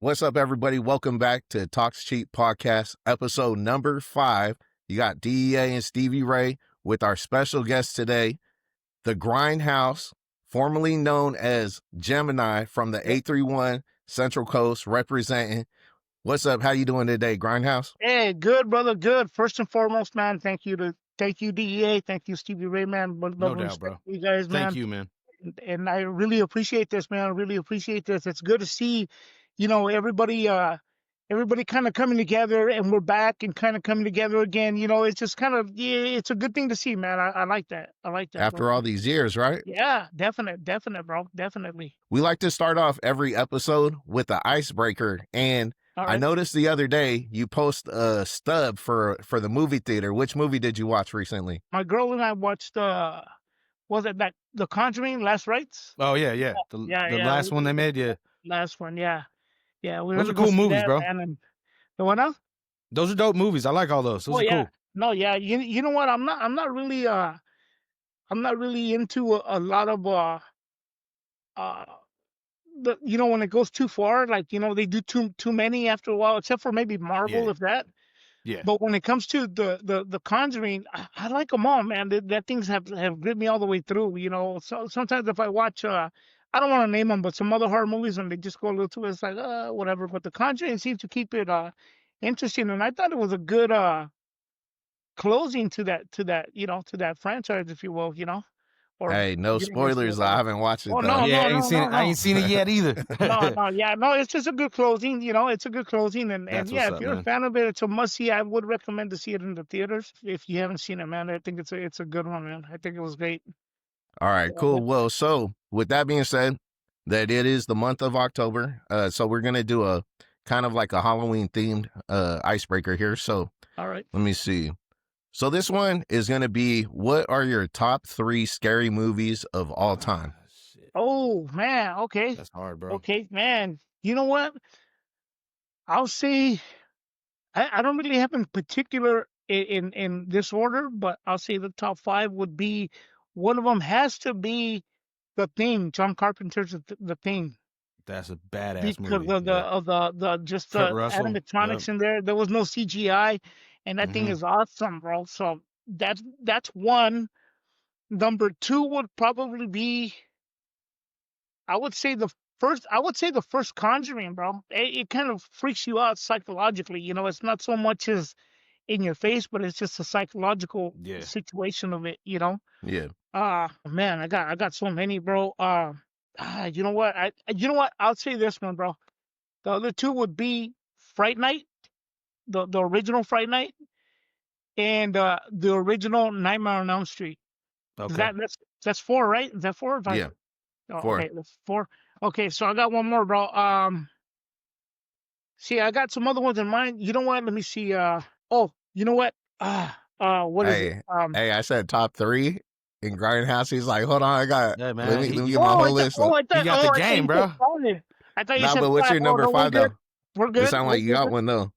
What's up, everybody? Welcome back to Talkz Cheap Podcast, episode number 5. You got DEA and Stevie Ray with our special guest today, Tha Grindhouse, formerly known as Gemini from the 831 Central Coast, representing. What's up? How you doing today, Grindhouse? Hey, good, brother, good. First and foremost, man, thank you DEA, thank you Stevie Ray, man. No doubt, bro. You guys, man. Thank you, man. And I really appreciate this, man. I really appreciate this. It's good to see, everybody kind of coming together, and we're back and kind of coming together again. It's just kind of, it's a good thing to see, man. I like that. I like that. After bro. all these years, right? Yeah, definite, bro. Definitely. We like to start off every episode with the icebreaker, and All right. I noticed the other day you post a stub for the movie theater. Which movie did you watch recently? My girl and I watched, was it that The Conjuring, Last Rites? Oh yeah. The last one they made, yeah. Last one, yeah. Yeah, Those are cool movies, bro. And the one else? Those are dope movies. I like all those. Those are cool. No, yeah. You know what? I'm not really into a lot of when it goes too far, like they do too many after a while, except for maybe Marvel, Yeah. if that. Yeah. But when it comes to the Conjuring, I like them all, man. That things have gripped me all the way through. So sometimes if I watch, I don't want to name them, but some other horror movies, and they just go a little too, it's like whatever. But the Conjuring seems to keep it interesting, and I thought it was a good closing to that franchise, if you will. Or, Hey, no spoilers. I haven't watched it. Oh, though. no, Yeah, no, I ain't seen it yet either. No, it's just a good closing. It's a good closing, and That's yeah, what's if you're up, a fan of it, it's a must see. I would recommend to see it in the theaters if you haven't seen it, man. I think it's a good one, man. I think it was great. All right, cool. Well, so with that being said, that it is the month of October, so we're gonna do a kind of like a Halloween themed icebreaker here. So All right. let me see. So this one is gonna be: what are your top 3 scary movies of all time? Shit. Oh man, okay. That's hard, bro. Okay, man. You know what? I'll say I don't really have in particular in this order, but I'll say the top 5 would be, one of them has to be The Thing, John Carpenter's The Thing, That's a badass because movie. of the just the Kurt Russell, animatronics in there. There was no CGI, and that thing Mhm. is awesome, bro. So that's one. Number 2 would probably be, I would say the first Conjuring, bro. It kind of freaks you out psychologically. It's not so much as in your face, but it's just a psychological Yeah. situation of it. Yeah. Man, I got so many, bro. You know what? I'll say this one, bro. The other 2 would be Fright Night, the original Fright Night, and the original Nightmare on Elm Street. Okay. That's 4, right? Is that 4? Yeah. 4. Okay, that's 4. Okay, so I got one more, bro. See, I got some other ones in mind. You know what? Let me see. You know what? What is it? Hey, I said top 3 in Grindhouse. He's like, hold on, I got. Yeah, man. Let me get my whole list. You got the game, bro. I thought you Nah, said but what's 5. your number 5 though? We're good. It sound like you got one though.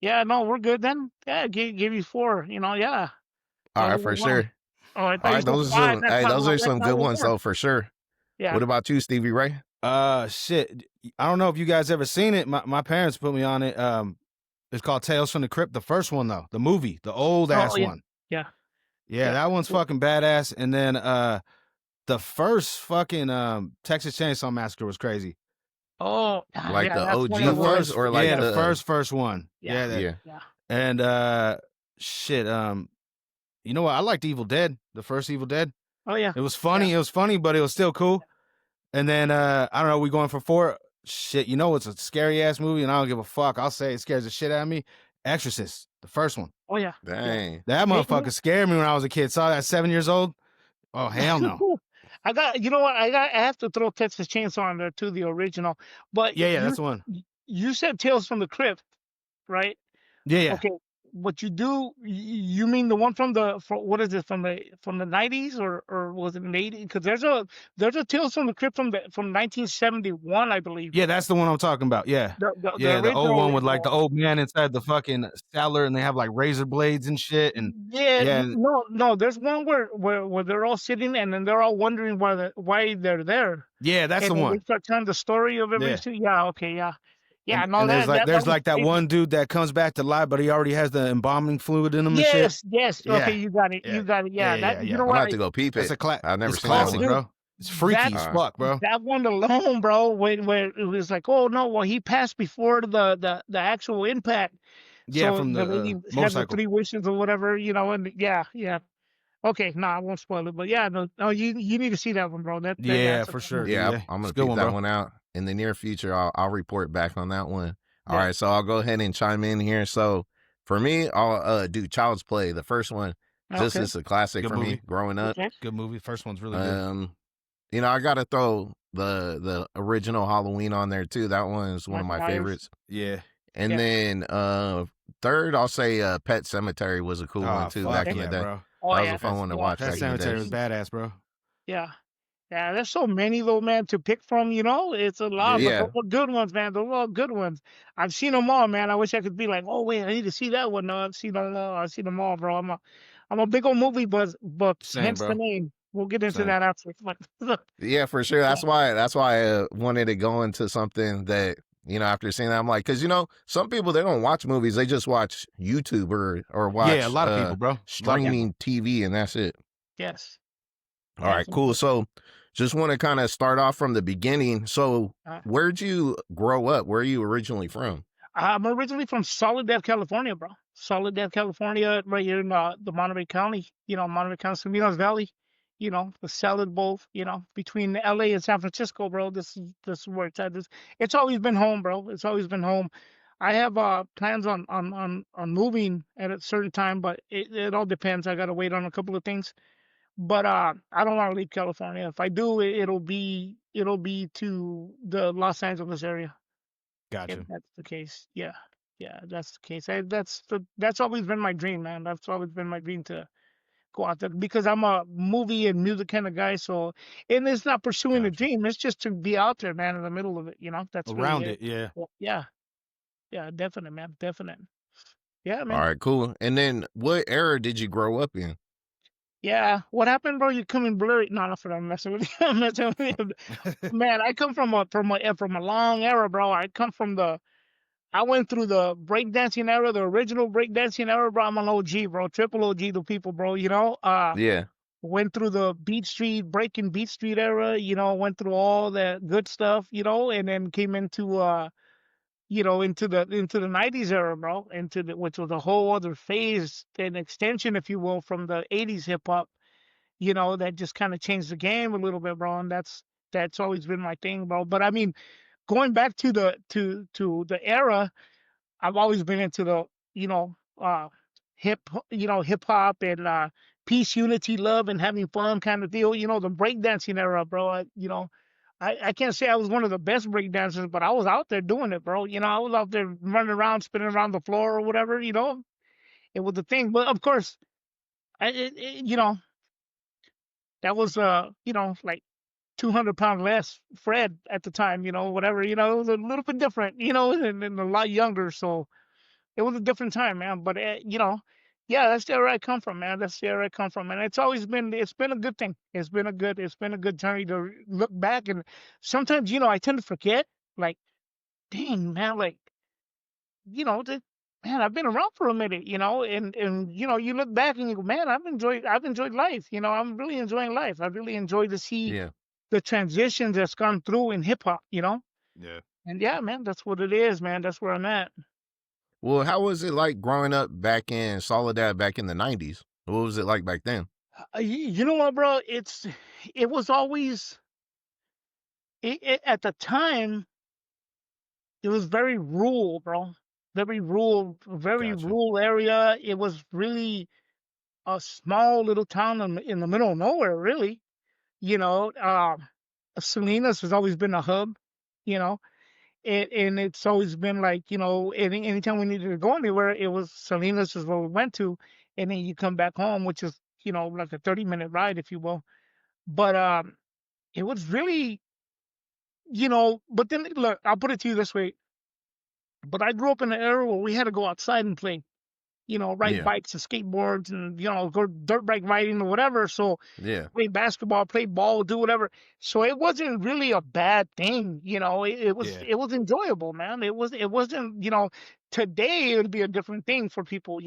Yeah, no, we're good then. Yeah, give you 4. Yeah. All right, for sure. Oh, I All thought you right, said those 5. are some good ones though, for sure. Yeah. What about you, Stevie Ray? Shit. I don't know if you guys ever seen it. My parents put me on it. It's called Tales from the Crypt. The first one though, the movie, the old ass one. Yeah. Yeah, that one's fucking badass. And then the first fucking Texas Chainsaw Massacre was crazy. Oh, Like yeah, the that's OG one of the ones, worst. or like yeah, the first one. Yeah. And shit, you know what? I liked Evil Dead, the first Evil Dead. Oh yeah. It was funny. Yeah. It was funny, but it was still cool. And then I don't know, we going for 4. Shit, it's a scary ass movie, and I don't give a fuck. I'll say it scares the shit out of me. Exorcist, the first one. Oh yeah. Dang. That motherfucker scared me when I was a kid. Saw that at 7 years old. Oh hell no. I got. You know what? I have to throw Texas Chainsaw on there too, the original. But Yeah, that's the one. You said Tales from the Crypt, right? Yeah. Okay. What you mean the one from what is it, from the 90s, or was it in the 80s? Because there's a Tales from the Crypt from 1971, I believe. Yeah, that's the one I'm talking about. Yeah. The old one with like the old man inside the fucking cellar, and they have like razor blades and shit. And no, there's one where they're all sitting, and then they're all wondering why they're there. Yeah, that's and the one. They start telling the story of everything. Yeah. Okay. Yeah. Yeah, no, And there's like that was that crazy. one dude that comes back to life, but he already has the embalming fluid in him and shit. Yes. Okay, Yeah. you got it. Yeah. You got it. Yeah, Yeah, yeah, that you yeah. know I'm what? about to go peep It's it. a I've never it's seen that classic, one. bro. It's freaky as That fuck, bro. that one alone, bro, where it was like, oh no, well he passed before the actual impact. Yeah, So from the the lady had the motorcycle. 3 wishes or whatever, and yeah. Okay, no, I won't spoil it, but yeah, no, you need to see that one, bro. That Yeah, that's a for good sure, movie. dude. Yeah, Yeah, I'm it's gonna a good peep one, that bro. one out in the near future. I'll report back on that one. All Yeah. right, so I'll go ahead and chime in here. So for me, I'll do Child's Play. The first one, just Okay. is a classic Good for me movie. growing up. Okay. Good movie. First one's really good. I gotta throw the original Halloween on there too. That one is one of Michael my Myers. favorites. Yeah. And Yeah. then third, I'll say Pet Cemetery was a cool one too back in the yeah, day. bro. Oh That was yeah. a fun one to Yeah. watch Pet back in the Cemetery day. was badass, bro. Yeah. Yeah, there's so many though, man, to pick from. It's a lot, but Yeah. those are good ones, man. Those are all good ones. I've seen them all, man. I wish I could be like, oh wait, I need to see that one. No, I've seen them all. I've seen them all, bro. I'm a big old movie buzz, but Same, hence the bro. name. We'll get into Same. that after. Yeah, for sure. That's why I wanted to go into something that, after seeing that, I'm like, because, some people, they don't watch movies. They just watch YouTube or watch Yeah, a lot of people, bro. A lot of people. streaming TV, and that's it. Yes. All right, cool. So just want to kind of start off from the beginning. So where'd you grow up? Where are you originally from? I'm originally from Soledad, California, bro. Soledad, California, right here in the Monterey County. Monterey County, Salinas Valley. The Salad Bowl. Between LA and San Francisco, bro. This is where it's at. It's always been home, bro. It's always been home. I have plans on moving at a certain time, but it all depends. I gotta wait on a couple of things. But I don't want to leave California. If I do, it'll be to the Los Angeles area. Gotcha. If that's the case. Yeah, that's the case. That's always been my dream, man. That's always been my dream to go out there because I'm a movie and music kind of guy. So, and it's not pursuing a dream. It's just to be out there, man, in the middle of it. That's around really it. Yeah. Well, yeah, definite, man, definite. Yeah, man. All right, cool. And then what era did you grow up in? Yeah, what happened, bro? You coming blurry? No, I'm messing with you. I'm messing with you. Man, I come from a long era, bro. I went through the breakdancing era, the original breakdancing era, bro. I'm an OG, bro. Triple OG to people, bro. Yeah. Went through the breaking Beat Street era, went through all that good stuff, and then came into into the 90s era, bro, which was a whole other phase and extension, if you will, from the 80s hip hop, that just kind of changed the game a little bit, bro. And that's always been my thing, bro. But I mean, going back to the era, I've always been into the, hip hop and peace, unity, love, and having fun kind of deal. The breakdancing era, bro. I can't say I was one of the best breakdancers, but I was out there doing it, bro. I was out there running around, spinning around the floor or whatever. It was the thing. But of course, that was like 200 pounds less Fred at the time. Whatever. It was a little bit different. And a lot younger. So it was a different time, man. But yeah, that's the area I come from, man. That's the area I come from, and it's been a good thing. It's been a good journey to look back, and sometimes I tend to forget, like, dang, man, like, man, I've been around for a minute, and you look back and you go, man, I've enjoyed life, I'm really enjoying life. I really enjoy to see the transitions that's gone through in hip hop, Yeah. and yeah, man, that's what it is, man. That's where I'm at. Well, how was it like growing up back in Soledad back in the 90s? What was it like back then? You know what, bro? It was always at the time. It was very rural, bro. Very Gotcha. rural area. It was really a small little town in the middle of nowhere, really. Salinas has always been a hub. You know, and it's always been like, anytime we needed to go anywhere, it was Salinas is where we went to, and then you come back home, which is like a 30-minute ride, if you will. But it was really, But then look, I'll put it to you this way. But I grew up in an era where we had to go outside and play. ride Yeah. bikes and skateboards and go dirt bike riding or whatever. So Yeah. play basketball, play ball, do whatever. So it wasn't really a bad thing, It was Yeah. it was enjoyable, man. It wasn't. Today it would be a different thing for people,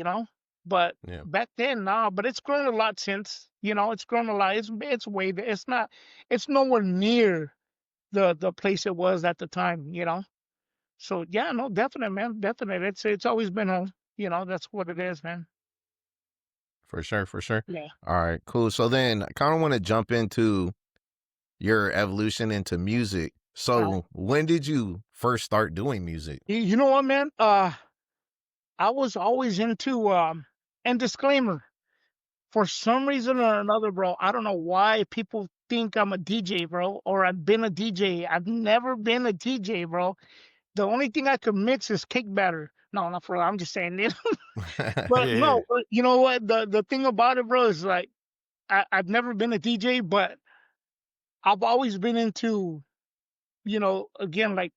But Yeah. back then, nah. But it's grown a lot since, It's grown a lot. It's way. It's not. It's nowhere near the place it was at the time. So yeah, no, definite, man, definite. It's always been home. That's what it is, man. For sure. For sure. Yeah. All right. Cool. So then I kind of want to jump into your evolution into music. Uh, So when did you first start doing music? you know what, man? I was always into and disclaimer, for some reason or another, bro. I don't know why people think I'm a DJ, bro, or I've been a DJ. I've never been a DJ, bro. The only thing I could mix is cake batter. No, not for real. I'm just saying it. But Yeah. no, you know what? The thing about it, bro, is like I've never been a DJ, but I've always been into, again, like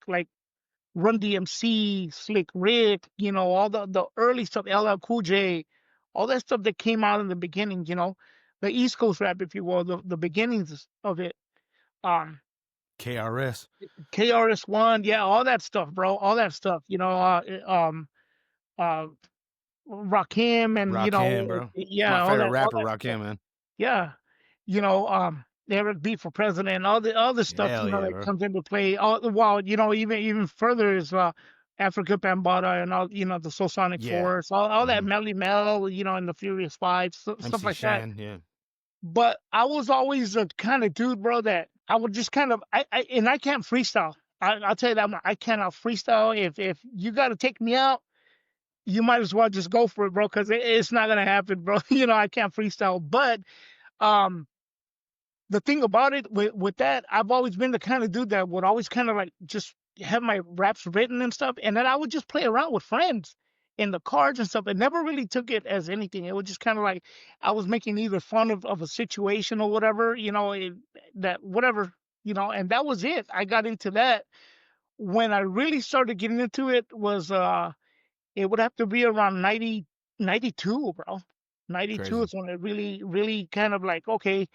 Run DMC, Slick Rick, all the early stuff, LL Cool J, all that stuff that came out in the beginning, the East Coast rap, if you will, the beginnings of it. Um, KRS. KRS-One, yeah, all that stuff, bro, all that stuff, uh, Rakim, and Rakim, bro. It's my yeah, favorite all rapper, that stuff, Rakim, man. yeah, Eric B for president, all the stuff, Hell yeah, that bro. comes into play. Well, even further is Africa Bambaataa and all, the Soulsonic Yeah. Force, all that Mhm. Melly Mel, and the Furious Five, stuff MC like that. Shan, yeah. But I was always the kind of dude, bro, that I would just kind of, and I can't freestyle. I'll tell you that I cannot freestyle. If you got to take me out, you might as well just go for it, bro, because it's not gonna happen, bro. I can't freestyle. But um, the thing about it with that, I've always been the kind of dude that would always kind of like just have my raps written and stuff, and then I would just play around with friends in the cars and stuff. I never really took it as anything. It was just kind of like I was making either fun of a situation or whatever, that whatever, and that was it. I got into that. When I really started getting into it was it would have to be around 92, bro. 92 Crazy. is when it really, really kind of like, okay,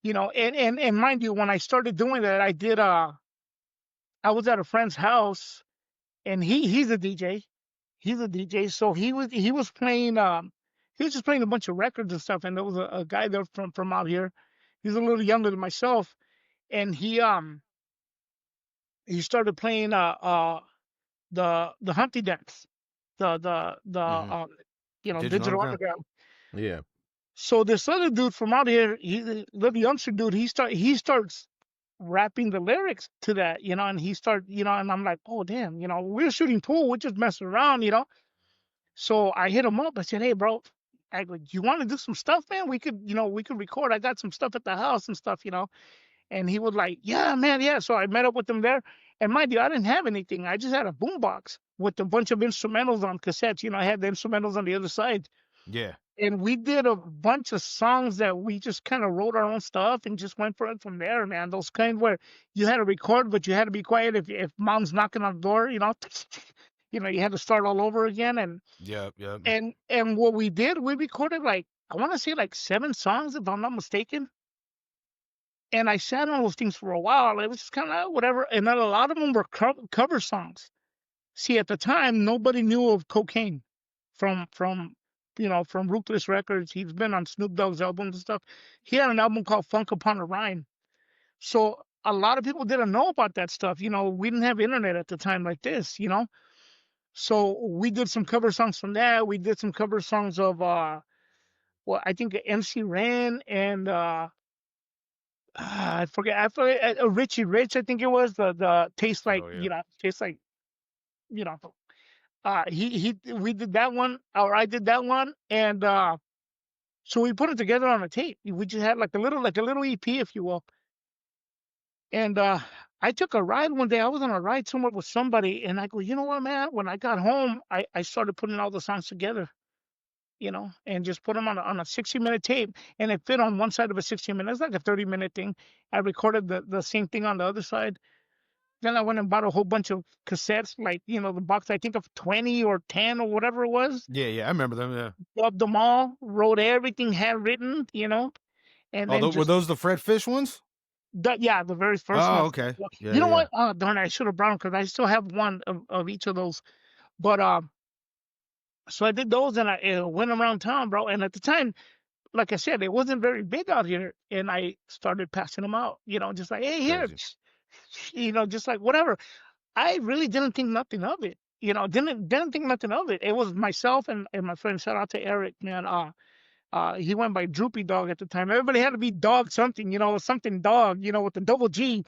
and mind you, when I started doing that, I was at a friend's house, and he's a DJ. He's a DJ. So he was playing, he was just playing a bunch of records and stuff. And there was a guy there from out here. He's a little younger than myself. And he started playing, the Humpty Dance, the Mhm. Digital Digital Underground. Underground. Yeah. So this other dude from out here, he's a little youngster dude. He starts rapping the lyrics to that, and he start, and I'm like, oh damn, we're shooting pool, we're just messing around. So I hit him up. I said, hey bro, I go, you want to do some stuff, man? We could record. I got some stuff at the house and stuff. And he was like, yeah, man, yeah. So I met up with him there, and mind you, I didn't have anything. I just had a boombox with a bunch of instrumentals on cassettes. I had the instrumentals on the other side. Yeah. And we did a bunch of songs that we just kind of wrote our own stuff and just went for it from there, man. Those kind where you had to record, but you had to be quiet if mom's knocking on the door, you had to start all over again. And Yep. Yep. and what we did, we recorded like, I want to say like 7 songs, if I'm not mistaken. And I sat on those things for a while. It was just kind of whatever. And then a lot of them were cover songs. See, at the time, nobody knew of Cocaine from Ruthless Records. He's been on Snoop Dogg's albums and stuff. He had an album called Funk Upon a Rhyme. So a lot of people didn't know about that stuff. We didn't have internet at the time like this. So we did some cover songs from that. We did some cover songs of I think MC Ren and I forget Richie Rich, I think it was the taste like Oh yeah. taste like you know he we did that one, or I did that one. And so we put it together on a tape. We just had like a little EP, if you will. And I took a ride one day. I was on a ride somewhere with somebody, and I go, you know what, man? When I got home, I started putting all the songs together, and just put them on a 60-minute tape, and it fit on one side of a 60-minute. It's like a 30-minute thing. I recorded the same thing on the other side, Then I went and bought a whole bunch of cassettes, like, the box, I think of 20 or 10 or whatever it was. Yeah, I remember them. Yeah. Dubbed them all, wrote everything handwritten, and Oh, then were just, those the Fred Fish ones? yeah, the very first Oh, ones. okay. Yeah, You know yeah. what? Oh, darn it, I should have brought them because I still have one of each of those. But so I did those and I went around town, bro. And at the time, like I said, it wasn't very big out here, and I started passing them out. Just like, hey, here, Crazy. just like whatever. I really didn't think nothing of it. Didn't think nothing of it. It was myself and my friend. Shout out to Eric, man. He went by Droopy Dog at the time. Everybody had to be Dog something, something Dog, with the double G,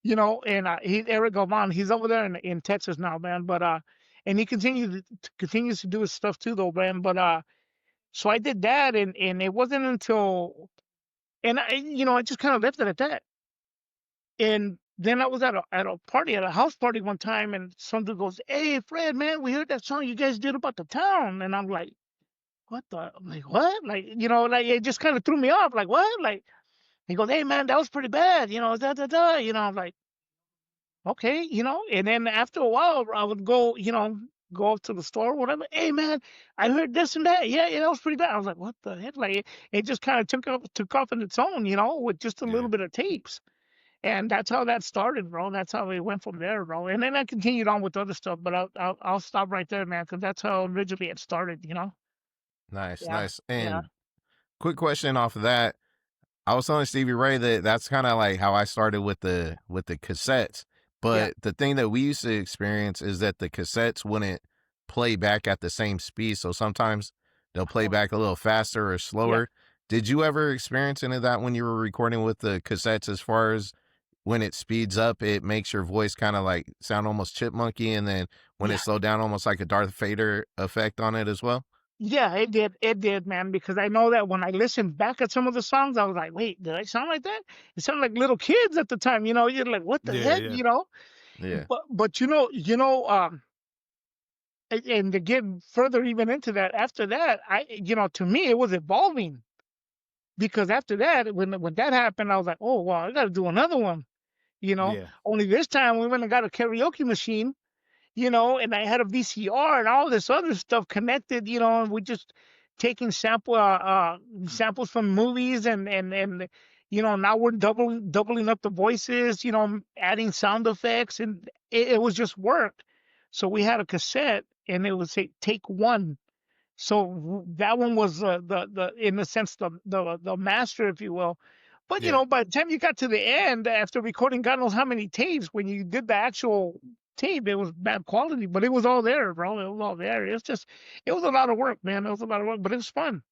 And he's Eric Galvan. He's over there in Texas now, man. But and he continues to do his stuff too, though, man. But so I did that, and it wasn't until, and I just kind of left it at that. And then I was at a party, at a house party one time, and some dude goes, "Hey, Fred, man, we heard that song you guys did about the town." And I'm like, "What the?" I'm like, "What?" Like, like it just kind of threw me off. Like, what? Like, he goes, "Hey, man, that was pretty bad." Da da da. I'm like, okay, And then after a while, I would go up to the store or whatever. Hey, man, I heard this and that. Yeah, that was pretty bad. I was like, what the heck? Like, it just kind of took off on its own, with just a Yeah. little bit of tapes. And that's how that started, bro. That's how it went from there, bro. And then I continued on with other stuff, but I'll stop right there, man, because that's how originally it started. Nice, Yeah, nice. yeah, And quick question off of that. I was telling Stevie Ray that that's kind of like how I started with the cassettes. yeah. But the thing that we used to experience is that the cassettes wouldn't play back at the same speed. So sometimes they'll play Oh, back a little faster or yeah, slower. Did you ever experience any of that when you were recording with the cassettes, as far as when it speeds up, it makes your voice kind of like sound almost chipmunky, and then when it yeah. slowed down, almost like a Darth Vader effect on it as well? Yeah, it did, man, because I know that when I listened back at some of the songs, I was like, wait, did I sound like that? It sounded like little kids at the time, you're like, what the Yeah, heck, yeah. Yeah. But and to get further even into that, after that, to me, it was evolving, because after that, when that happened, I was like, oh, well, I got to do another one. Yeah. Only this time we went and got a karaoke machine, and I had a VCR and all this other stuff connected, and we just taking samples from movies, and now we're doubling up the voices, adding sound effects, and it was just work. So we had a cassette, and it would say take one. So that one was the in a sense the master, if you will. But Yeah. by the time you got to the end, after recording God knows how many tapes, when you did the actual tape, it was bad quality, but it was all there, bro. It was all there. It was a lot of work, man. It was a lot of work, but it was fun.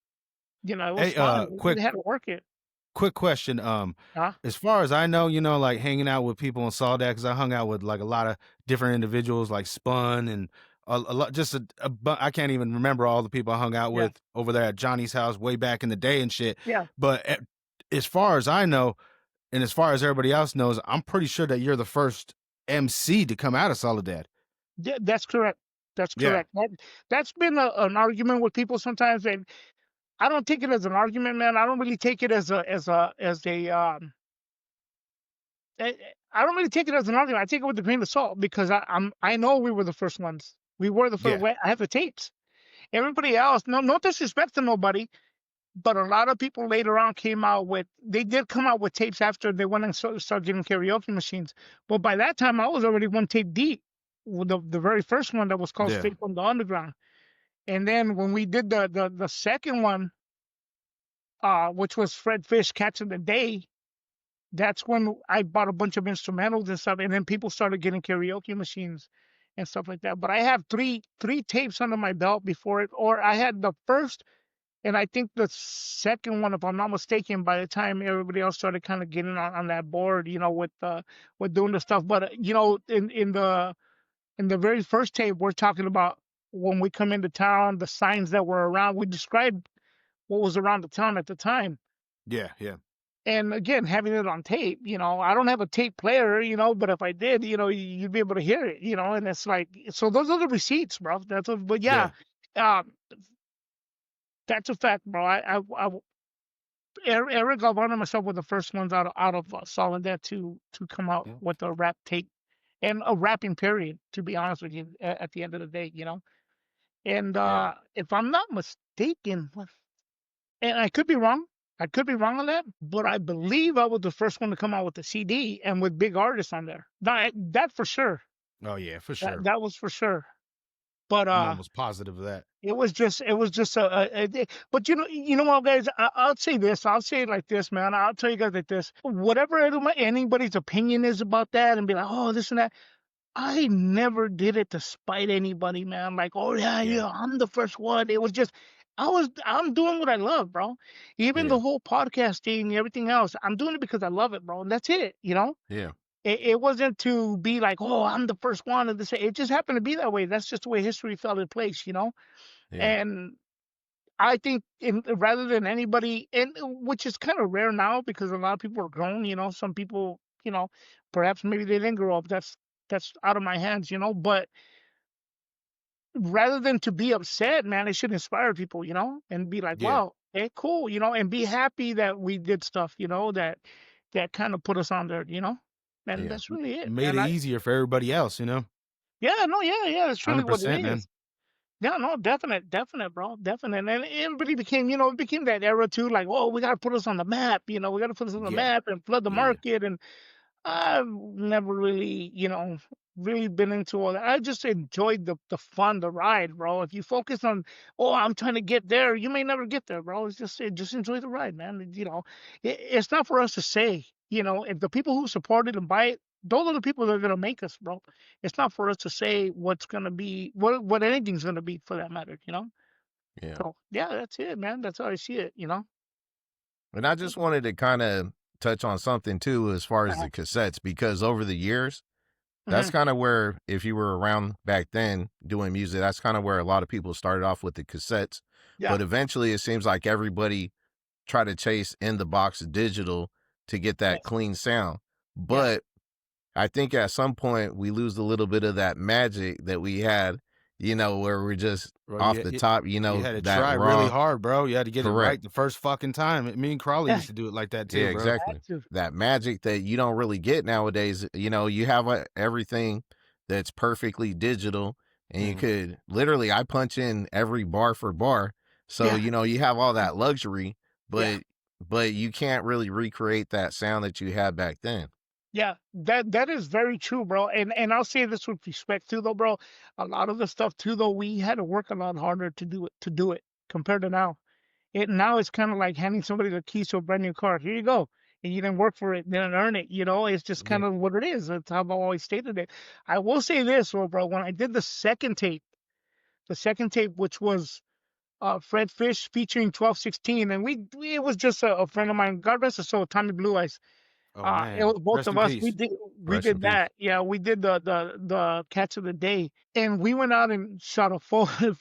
It was Hey, fun. We quick really had to work it. question. Huh? As far as I know, like hanging out with people in Soledad, because I hung out with like a lot of different individuals, like Spun and a lot, just I can't even remember all the people I hung out Yeah. with over there at Johnny's house way back in the day and shit. Yeah. But as far as I know, and as far as everybody else knows, I'm pretty sure that you're the first MC to come out of Soledad. Yeah, that's correct. That's Yeah. correct. That's been an argument with people sometimes, and I don't take it as an argument, man. I don't really take it as a I don't really take it as an argument. I take it with a grain of salt, because I know we were the first ones. We were the first. Yeah. I have the tapes. Everybody else, no disrespect to nobody, but a lot of people later on they did come out with tapes after they went and started getting karaoke machines. But by that time, I was already one tape deep with the very first one that was called Yeah. Straight from the Underground. And then when we did the second one, which was Fred Fish Catching the Day, that's when I bought a bunch of instrumentals and stuff, and then people started getting karaoke machines and stuff like that. But I have three tapes under my belt before it, or I had the first, and I think the second one, if I'm not mistaken, by the time everybody else started kind of getting on that board, with doing the stuff. But in the very first tape, we're talking about when we come into town, the signs that were around. We described what was around the town at the time. Yeah. Yeah. And again, having it on tape, I don't have a tape player, but if I did, you'd be able to hear it, and it's like, so those are the receipts, bro. But yeah, um, that's a fact, bro. Eric Galvan and myself were the first ones out of Soledad to come out Yeah. with a rap tape, and a rapping period, to be honest with you, at the end of the day, you know. And Yeah. if I'm not mistaken, and I could be wrong on that, but I believe I was the first one to come out with the CD and with big artists on there. That for sure. Oh yeah, for That sure. that was for sure. But I'm almost positive of that. it was just but you know what, guys, I'll say this, I'll say it like this, man. I'll tell you guys like this. Whatever anybody's opinion is about that and be like, oh, this and that, I never did it to spite anybody, man. Like, oh yeah, Yeah. yeah, I'm the first one. It was just I'm doing what I love, bro. Even Yeah. the whole podcasting, everything else, I'm doing it because I love it, bro. And that's it, you know? Yeah. It wasn't to be like, oh, I'm the first one of this. It just happened to be that way. That's just the way history fell in place, you know? Yeah. And I think rather than anybody, and which is kind of rare now because a lot of people are grown, you know, some people, you know, perhaps maybe they didn't grow up. That's out of my hands, you know, but rather than to be upset, man, it should inspire people, you know, and be like, Yeah. wow, hey, cool, you know, and be happy that we did stuff, you know, that kind of put us on there, you know, and Yeah. that's really it, Made man. it easier for everybody else, you know. Yeah, no, yeah, that's really what it 100%, man. is. Yeah, no, definite, bro, definite. And everybody became, you know, it became that era too, like, oh, we got to put us on the map, you know, we got to put us on the Yeah. map and flood the Yeah. market. And I've never really, you know, really been into all that. I just enjoyed the fun, the ride, bro. If you focus on, oh, I'm trying to get there, you may never get there, bro. It's just enjoy the ride, man. You know, it's not for us to say, you know, if the people who support it and buy it, those are the people that are gonna make us, bro. It's not for us to say what's gonna be, what anything's gonna be for that matter, you know. Yeah. So yeah, that's it, man. That's how I see it, you know. And I just wanted to kind of touch on something too, as far as Uh-huh. the cassettes, because over the years, that's Mhm. kind of where, if you were around back then doing music, that's kind of where a lot of people started off with the cassettes. Yeah, But eventually, it seems like everybody tried to chase in the box digital to get that yes, clean sound. yes, But I think at some point we lose a little bit of that magic that we had, where we're just Bro, off the top, you had to that try really raw. hard, bro. You had to get it Correct. right the first fucking time. Me and Crawley yeah, used to do it like that Yeah, too, bro. exactly. had to. That magic that you don't really get nowadays. You have everything that's perfectly digital, and you Mhm. could literally, I punch in every bar for bar. So, Yeah, you have all that luxury, yeah. but you can't really recreate that sound that you had back then. Yeah, that is very true, bro. And I'll say this with respect too, though, bro. A lot of the stuff too, though, we had to work a lot harder to do it compared to now. Now it's kind of like handing somebody the keys to a brand new car. Here you go, and you didn't work for it, didn't earn it. You know, it's just Yeah. kind of what it is. That's how I've always stated it. I will say this, though, bro. When I did the second tape, which was Fred Fish featuring 1216, and it was just a friend of mine. God rest his soul, Tommy Blue Eyes. Oh It man, was both rest of in us. peace. We Rest in did peace. that. Yeah, we did the catch of the day, and we went out and shot a photo.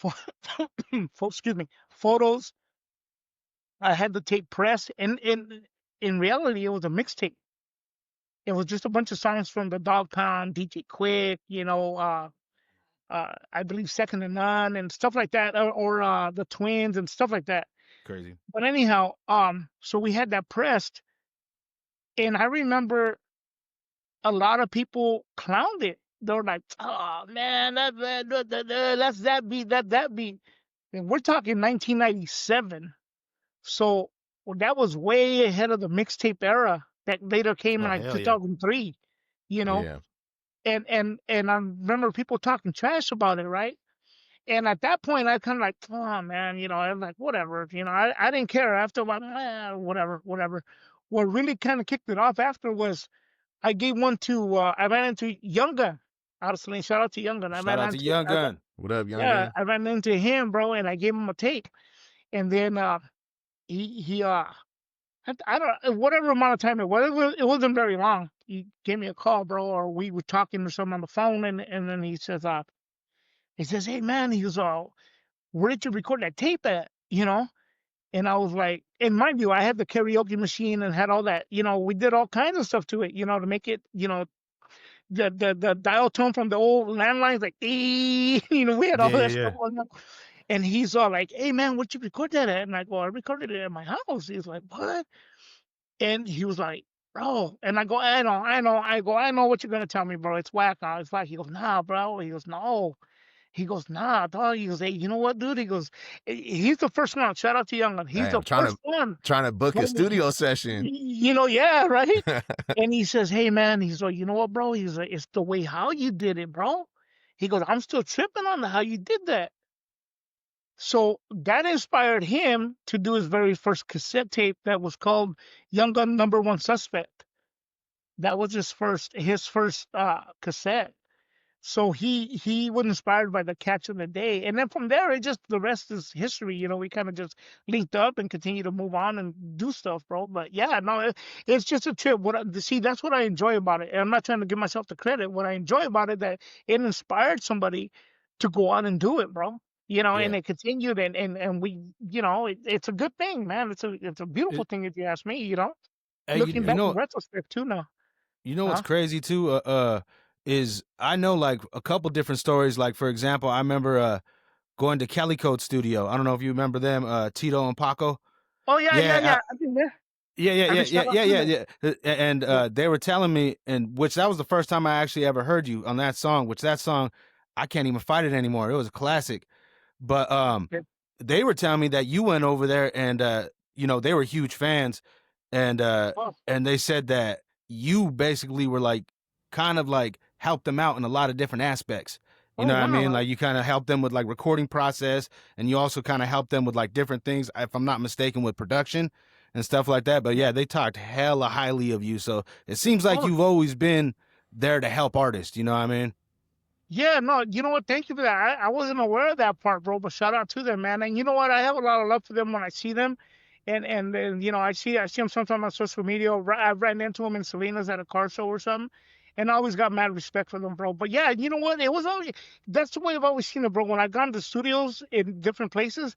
Excuse me, photos. I had the tape pressed, and in reality, it was a mixtape. It was just a bunch of songs from the Dog Pound, DJ Quick, I believe Second to None and stuff like that, or the Twins and stuff like that. Crazy. But anyhow, so we had that pressed, and I remember a lot of people clowned it. They were like, "Oh man, that's that beat, that beat." And we're talking 1997, so that was way ahead of the mixtape era that later came in Oh like hell yeah. 2003. You know, Yeah. and I remember people talking trash about it, right? And at that point, I kind of like, oh man, I was like, whatever, I didn't care. After a while, whatever, whatever. What really kind of kicked it off after was I gave one to I ran into Young Gun out of Saline. Shout out to Young Gun. Shout out to Young Gun. What up, young Yeah, gun? I ran into him, bro, and I gave him a tape. And then he I don't know, whatever amount of time it wasn't very long. He gave me a call, bro, or we were talking or something on the phone, and then he says, hey man, he goes, where did you record that tape at? And I was like, and mind you, I had the karaoke machine and had all that, we did all kinds of stuff to it, to make it, the dial tone from the old landlines, like, we had all Yeah, that yeah, stuff on there. And he's all like, hey man, where'd you record that at? And I go, I recorded it at my house. He's like, what? And he was like, bro. And I go, I know, I know. I go, I know what you're gonna tell me, bro. It's whack. It's whack. He goes, nah, bro. He goes, no. He goes, nah, dog. He goes, hey, you know what, dude? He goes, he's the first one. Shout out to Youngin. He's Damn, the first one. trying to book a studio session. You know, yeah, right. And he says, hey, man. He's like, you know what, bro? He's like, it's the way how you did it, bro. He goes, I'm still tripping on how you did that. So that inspired him to do his very first cassette tape that was called Young Gun Number One Suspect. That was his first cassette. So he was inspired by the Catch of the Day, and then from there, the rest is history. You know, we kind of just linked up and continue to move on and do stuff, bro. But yeah, no, it's just a trip. See, that's what I enjoy about it. And I'm not trying to give myself the credit. What I enjoy about it that it inspired somebody to go on and do it, bro. You know, Yeah. and it continued, and we, you know, it's a good thing, man. It's a beautiful thing if you ask me. You know, Hey, looking you back know, in retrospect too now. you know what's Huh? crazy too? Is I know like a couple different stories. Like for example, I remember going to Calicoat Studio. I don't know if you remember them, Tito and Paco. Oh yeah, yeah, Yeah, yeah. I've been there. And they were telling me, and which that was the first time I actually ever heard you on that song. Which that song, I can't even fight it anymore. It was a classic. But Yeah. they were telling me that you went over there, and you know, they were huge fans, and Oh, they said that you basically were like kind of like helped them out in a lot of different aspects. You oh know what I mean? wow. Like you kind of helped them with like recording process, and you also kind of helped them with like different things, if I'm not mistaken, with production and stuff like that. But yeah, they talked hella highly of you. So it seems like Oh, you've always been there to help artists. You know what I mean? yeah, no, you know what? Thank you for that. I wasn't aware of that part, bro. But shout out to them, man. And you know what? I have a lot of love for them when I see them, and then you know I see them sometimes on social media. I've ran into them in Salinas at a car show or something, and I always got mad respect for them, bro. But yeah, you know what? It was always that's the way I've always seen it, bro. When I gone to studios in different places,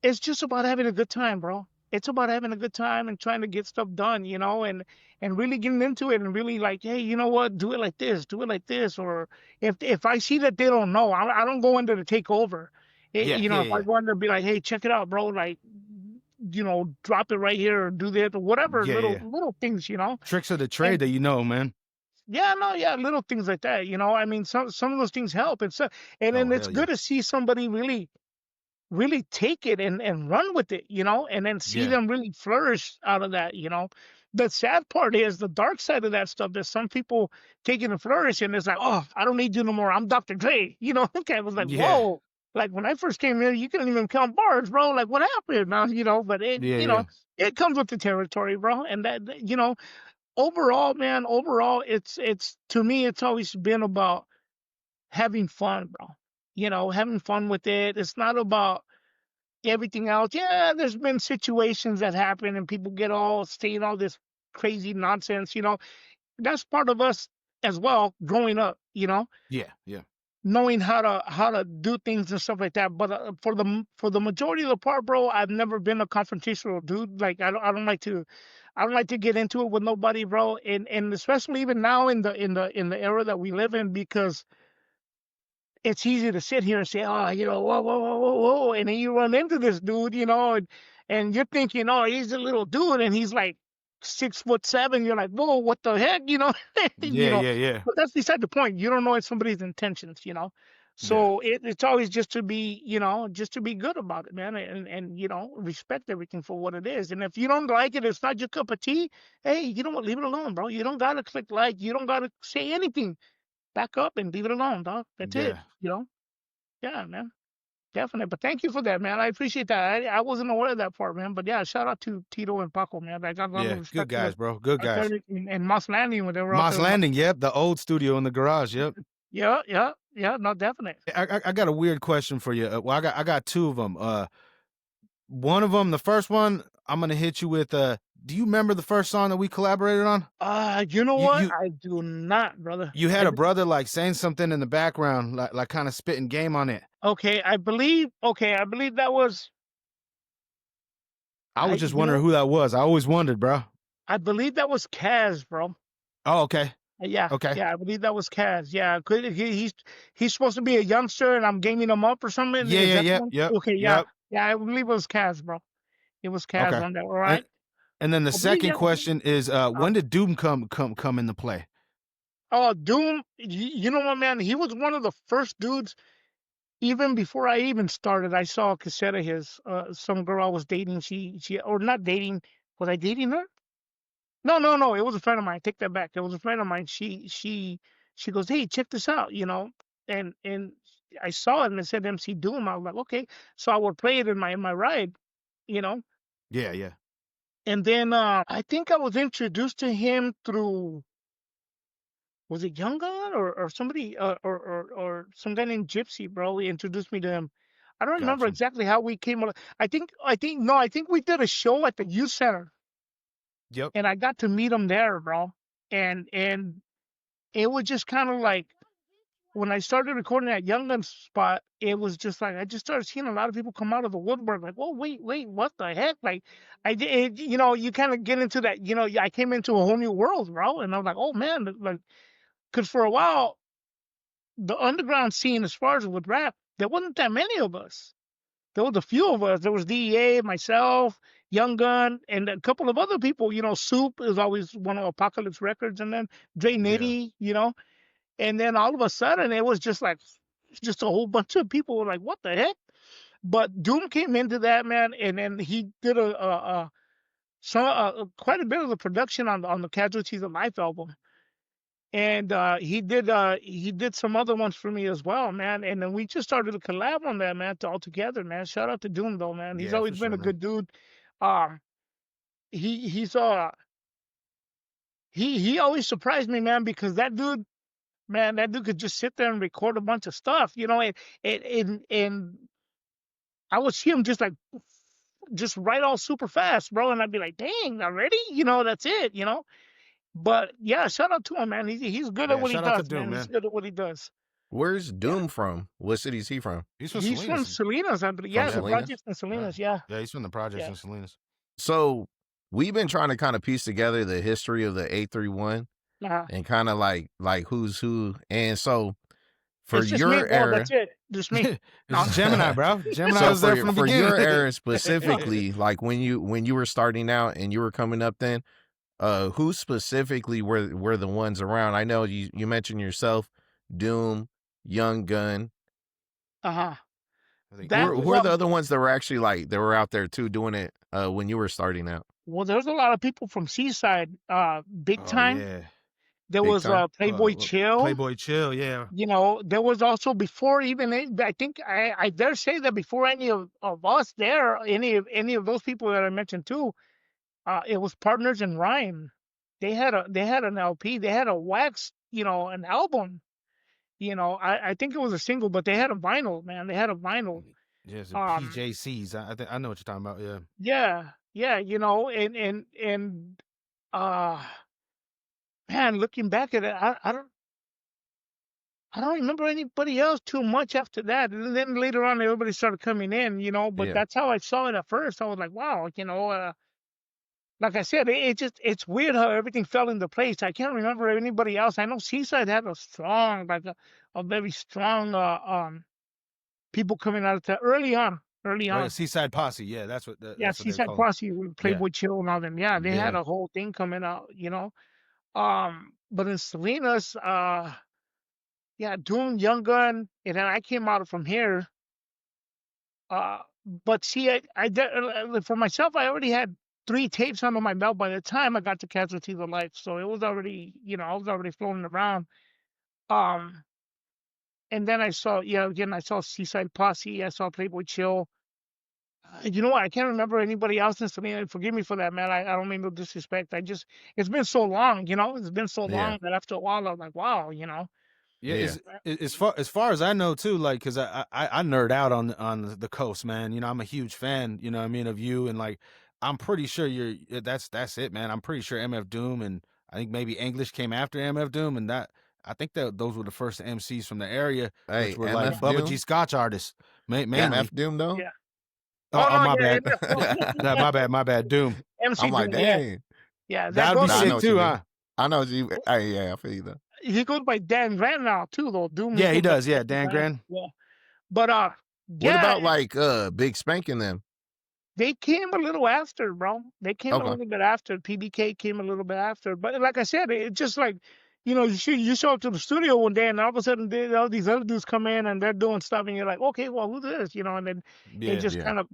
it's just about having a good time, bro. It's about having a good time and trying to get stuff done, you know, and really getting into it and really like, hey, you know what, do it like this, or if I see that they don't know, I don't go into the takeover. Yeah, You know, yeah, if I yeah, go in there and be like, hey, check it out, bro, like, you know, drop it right here or do this or whatever, yeah, yeah. little things, you know, Tricks of the and trade that you know, man. yeah, no, yeah, little things like that, you know. I mean, some of those things help, and so and Oh then it's hell yeah, good to see somebody really take it and run with it, you know, and then see yeah, them really flourish out of that, you know. The sad part is the dark side of that stuff. There's some people taking and flourish, and it's like, oh, I don't need you no more. I'm Dr. Dre, you know. Okay, I was like, yeah, whoa. Like when I first came here, you couldn't even count bars, bro. Like what happened, now, you know? But it, yeah, you yeah, know, it comes with the territory, bro. And you know, overall, man, overall, it's to me, it's always been about having fun, bro. You know, having fun with it. It's not about everything else. Yeah, there's been situations that happen and people get all saying all this crazy nonsense, you know. That's part of us as well growing up, you know, yeah, yeah. knowing how to do things and stuff like that. But for the majority of the part, bro, I've never been a confrontational dude. Like I don't like to get into it with nobody, bro. And especially even now in the era that we live in, because it's easy to sit here and say, oh, you know, whoa, whoa, whoa, whoa, whoa. And then you run into this dude, you know, and you're thinking, oh, he's a little dude and he's like 6'7". You're like, whoa, what the heck, you know? You Yeah, know, yeah, yeah, but that's beside the point. You don't know it's somebody's intentions, you know? yeah, So it's always just to be, you know, just to be good about it, man. And, you know, respect everything for what it is. And if you don't like it, it's not your cup of tea. Hey, you know what? Leave it alone, bro. You don't got to click like. You don't got to say anything. Back up and leave it alone, dog. That's it, yeah. you know? Yeah, man. Definitely. But thank you for that, man. I appreciate that. I wasn't aware of that part, man. But yeah, shout out to Tito and Paco, man. I got a lot of Yeah, good respect for guys, them. bro. Good Out there guys. in Moss Landing when they were out Moss there. Landing, yep, the old studio in the garage, yep. Yeah, yeah, yeah. No, definitely. I got a weird question for you. Well, I got two of them. One of them, the first one, I'm gonna hit you with. Do you remember the first song that we collaborated on? You know You what? you I do not, brother. you had a brother like saying something in the background, like kind of spitting game on it. Okay, I believe that was I was just wondering who that was. I always wondered, bro. I believe that was Kaz, bro. Oh, okay, Yeah, okay, yeah, I believe that was Kaz. Yeah, he's supposed to be a youngster, and I'm gaming him up or something. Is that the one? yep, Okay, yeah, yep. yeah, I believe it was Kaz, bro. It was Kaz Okay, on that. All and right. And then the I believe, second yeah. question is, when did Doom come into play? Oh, Doom, you know what, man? He was one of the first dudes. Even before I even started, I saw a cassette of his. Some girl I was dating. She or not dating. Was I dating her? No. It was a friend of mine. Take that back. It was a friend of mine. She goes, hey, check this out. And I saw it and it said MC Doom. I was like, okay. So I would play it in my ride. You know. Yeah. And then I think I was introduced to him through, was it Young God or somebody or some guy named Gypsy, bro? He introduced me to him. I don't remember Gotcha. exactly how we came. I think we did a show at the youth center, Yep. and I got to meet him there, bro. And it was just kind of like when I started recording that Young Gun spot, it was just like I just started seeing a lot of people come out of the woodwork, like, "Oh, wait, what the heck?" Like, I did, you kind of get into that, I came into a whole new world, bro, and I was like, "Oh man," like, because for a while, the underground scene, as far as with rap, there wasn't that many of us. There was a few of us. There was DEA, myself, Young Gun, and a couple of other people. Soup is always one of Apocalypse Records, and then Dre Nitty, and then all of a sudden it was just like, just a whole bunch of people were like, what the heck? But Doom came into that, man, and then he did quite a bit of the production on the Casualties of Life album. And he did some other ones for me as well, man. And then we just started to collab on that, man, all together, man. Shout out to Doom though, man. He's Yeah, always for been sure, a man. good dude. Um, he always surprised me, man, because that dude, man, that dude could just sit there and record a bunch of stuff, and I would see him just write all super fast, bro, and I'd be like, dang, already, that's it, But yeah, shout out to him, man. He's good at Yeah, what he shout out to does, Doom, man. He's man. good at what he does. Where's Yeah. Doom from? What city is he from? He's from He's from Salinas. Salinas, I believe. From Yeah, the Salinas? projects in Salinas. Yeah. Yeah, he's from the projects Yeah. in Salinas. So we've been trying to kind of piece together the history of the 831 Uh-huh. and kind of like who's who. And so for It's just me, your bro. era, That's it. Just me. No. It's Gemini, bro. Gemini so was there from the for beginning. your era specifically, like when you were starting out and you were coming up then, who specifically were the ones around? I know you mentioned yourself, Doom, Young Gun. Uh-huh. I think That Who are the other ones that were actually like that were out there too doing it when you were starting out? well, there's a lot of people from Seaside, big Oh, time. yeah. There Big was time? Playboy Chill. Playboy Chill, yeah. There was also before even I think I dare say that before any of us there, any of those people that I mentioned too, it was Partners in Rhyme. They had an LP. They had a wax, an album. I think it was a single, but they had a vinyl, man. They had a vinyl. Yeah, it's the Um, PJCs. I know what you're talking about, yeah. yeah, and man, looking back at it, I don't remember anybody else too much after that. And then later on, everybody started coming in, but Yeah. that's how I saw it at first. I was like, wow, like I said, it's weird how everything fell into place. I can't remember anybody else. I know Seaside had a strong, like a very strong people coming out of that early on. Right, Seaside Posse, yeah, that's what Yeah, that's what they Seaside call Posse with Playboy Chill and all them. Yeah, they had Yeah. a whole thing coming out, But in Salinas, yeah, Doom, Young Gun, and then I came out from here. But see, for myself, I already had 3 tapes under my belt by the time I got to Casualties of Life, so it was already, I was already floating around. And then I saw Seaside Posse, I saw Playboy Chill. You know what? I can't remember anybody else in Selena. Forgive me for that, man. I don't mean no disrespect. It's been so long, It's been so Yeah. long that after a while, I was like, wow, Yeah, Yeah. as far as I know too, like, because I nerd out on the coast, man. I'm a huge fan, you know what I mean, of you, and like I'm pretty sure that's it, man. I'm pretty sure MF Doom and I think maybe English came after MF Doom, and that I think that those were the first MCs from the area, Hey, which were like MF Bubba Doom? G Scotch artists, mainly. MF Doom though? Yeah. Oh, no, my yeah, bad. No, my bad. Doom. MC I'm like, Doom, yeah. dang. Yeah, That would be Nah, I know sick what you too, mean. huh? I know you. Yeah, I feel you though. He goes by Dan Grant now too, though. Doom. Yeah, he goes by does. Yeah, Dan Grant. Yeah, but What yeah, about like Big Spank and them? They came a little after, bro. They came a Okay. little bit after. PBK came a little bit after. But like I said, it's just like, you show up to the studio one day and all of a sudden all these other dudes come in and they're doing stuff and you're like, okay, well, who's this? And then it Yeah. just Yeah. kind of,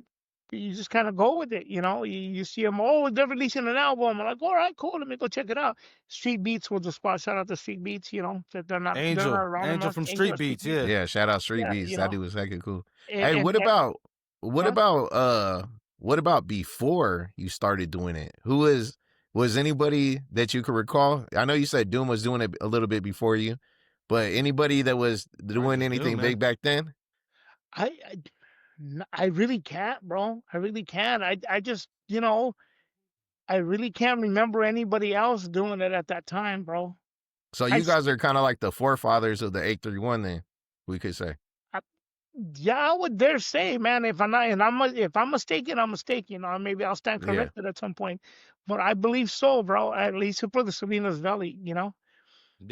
you just kind of go with it. You see them, oh, they're releasing an album. I'm like, all right, cool. Let me go check it out. Street Beats was the spot. Shout out to Street Beats, that they're not around Angel enough. from Angel Street or Street Beats. Beats. Yeah. Yeah. Shout out Street Yeah, Beats. That dude was heckin' cool. and, Hey, and, what and about huh? what about before you started doing it? Was anybody that you could recall? I know you said Doom was doing it a little bit before you, but anybody that was Or doing just Doom, anything man. big back then? I really can't, bro. I really can't. I just, I really can't remember anybody else doing it at that time, bro. So I, you s- guys are kind of like the forefathers of the 831 then, we could say. I yeah, I would dare say, man, if I'm not, and if I'm mistaken, I'm mistaken. Maybe I'll stand Yeah. corrected at some point, but I believe so, bro. At least for the Salinas Valley, Yeah.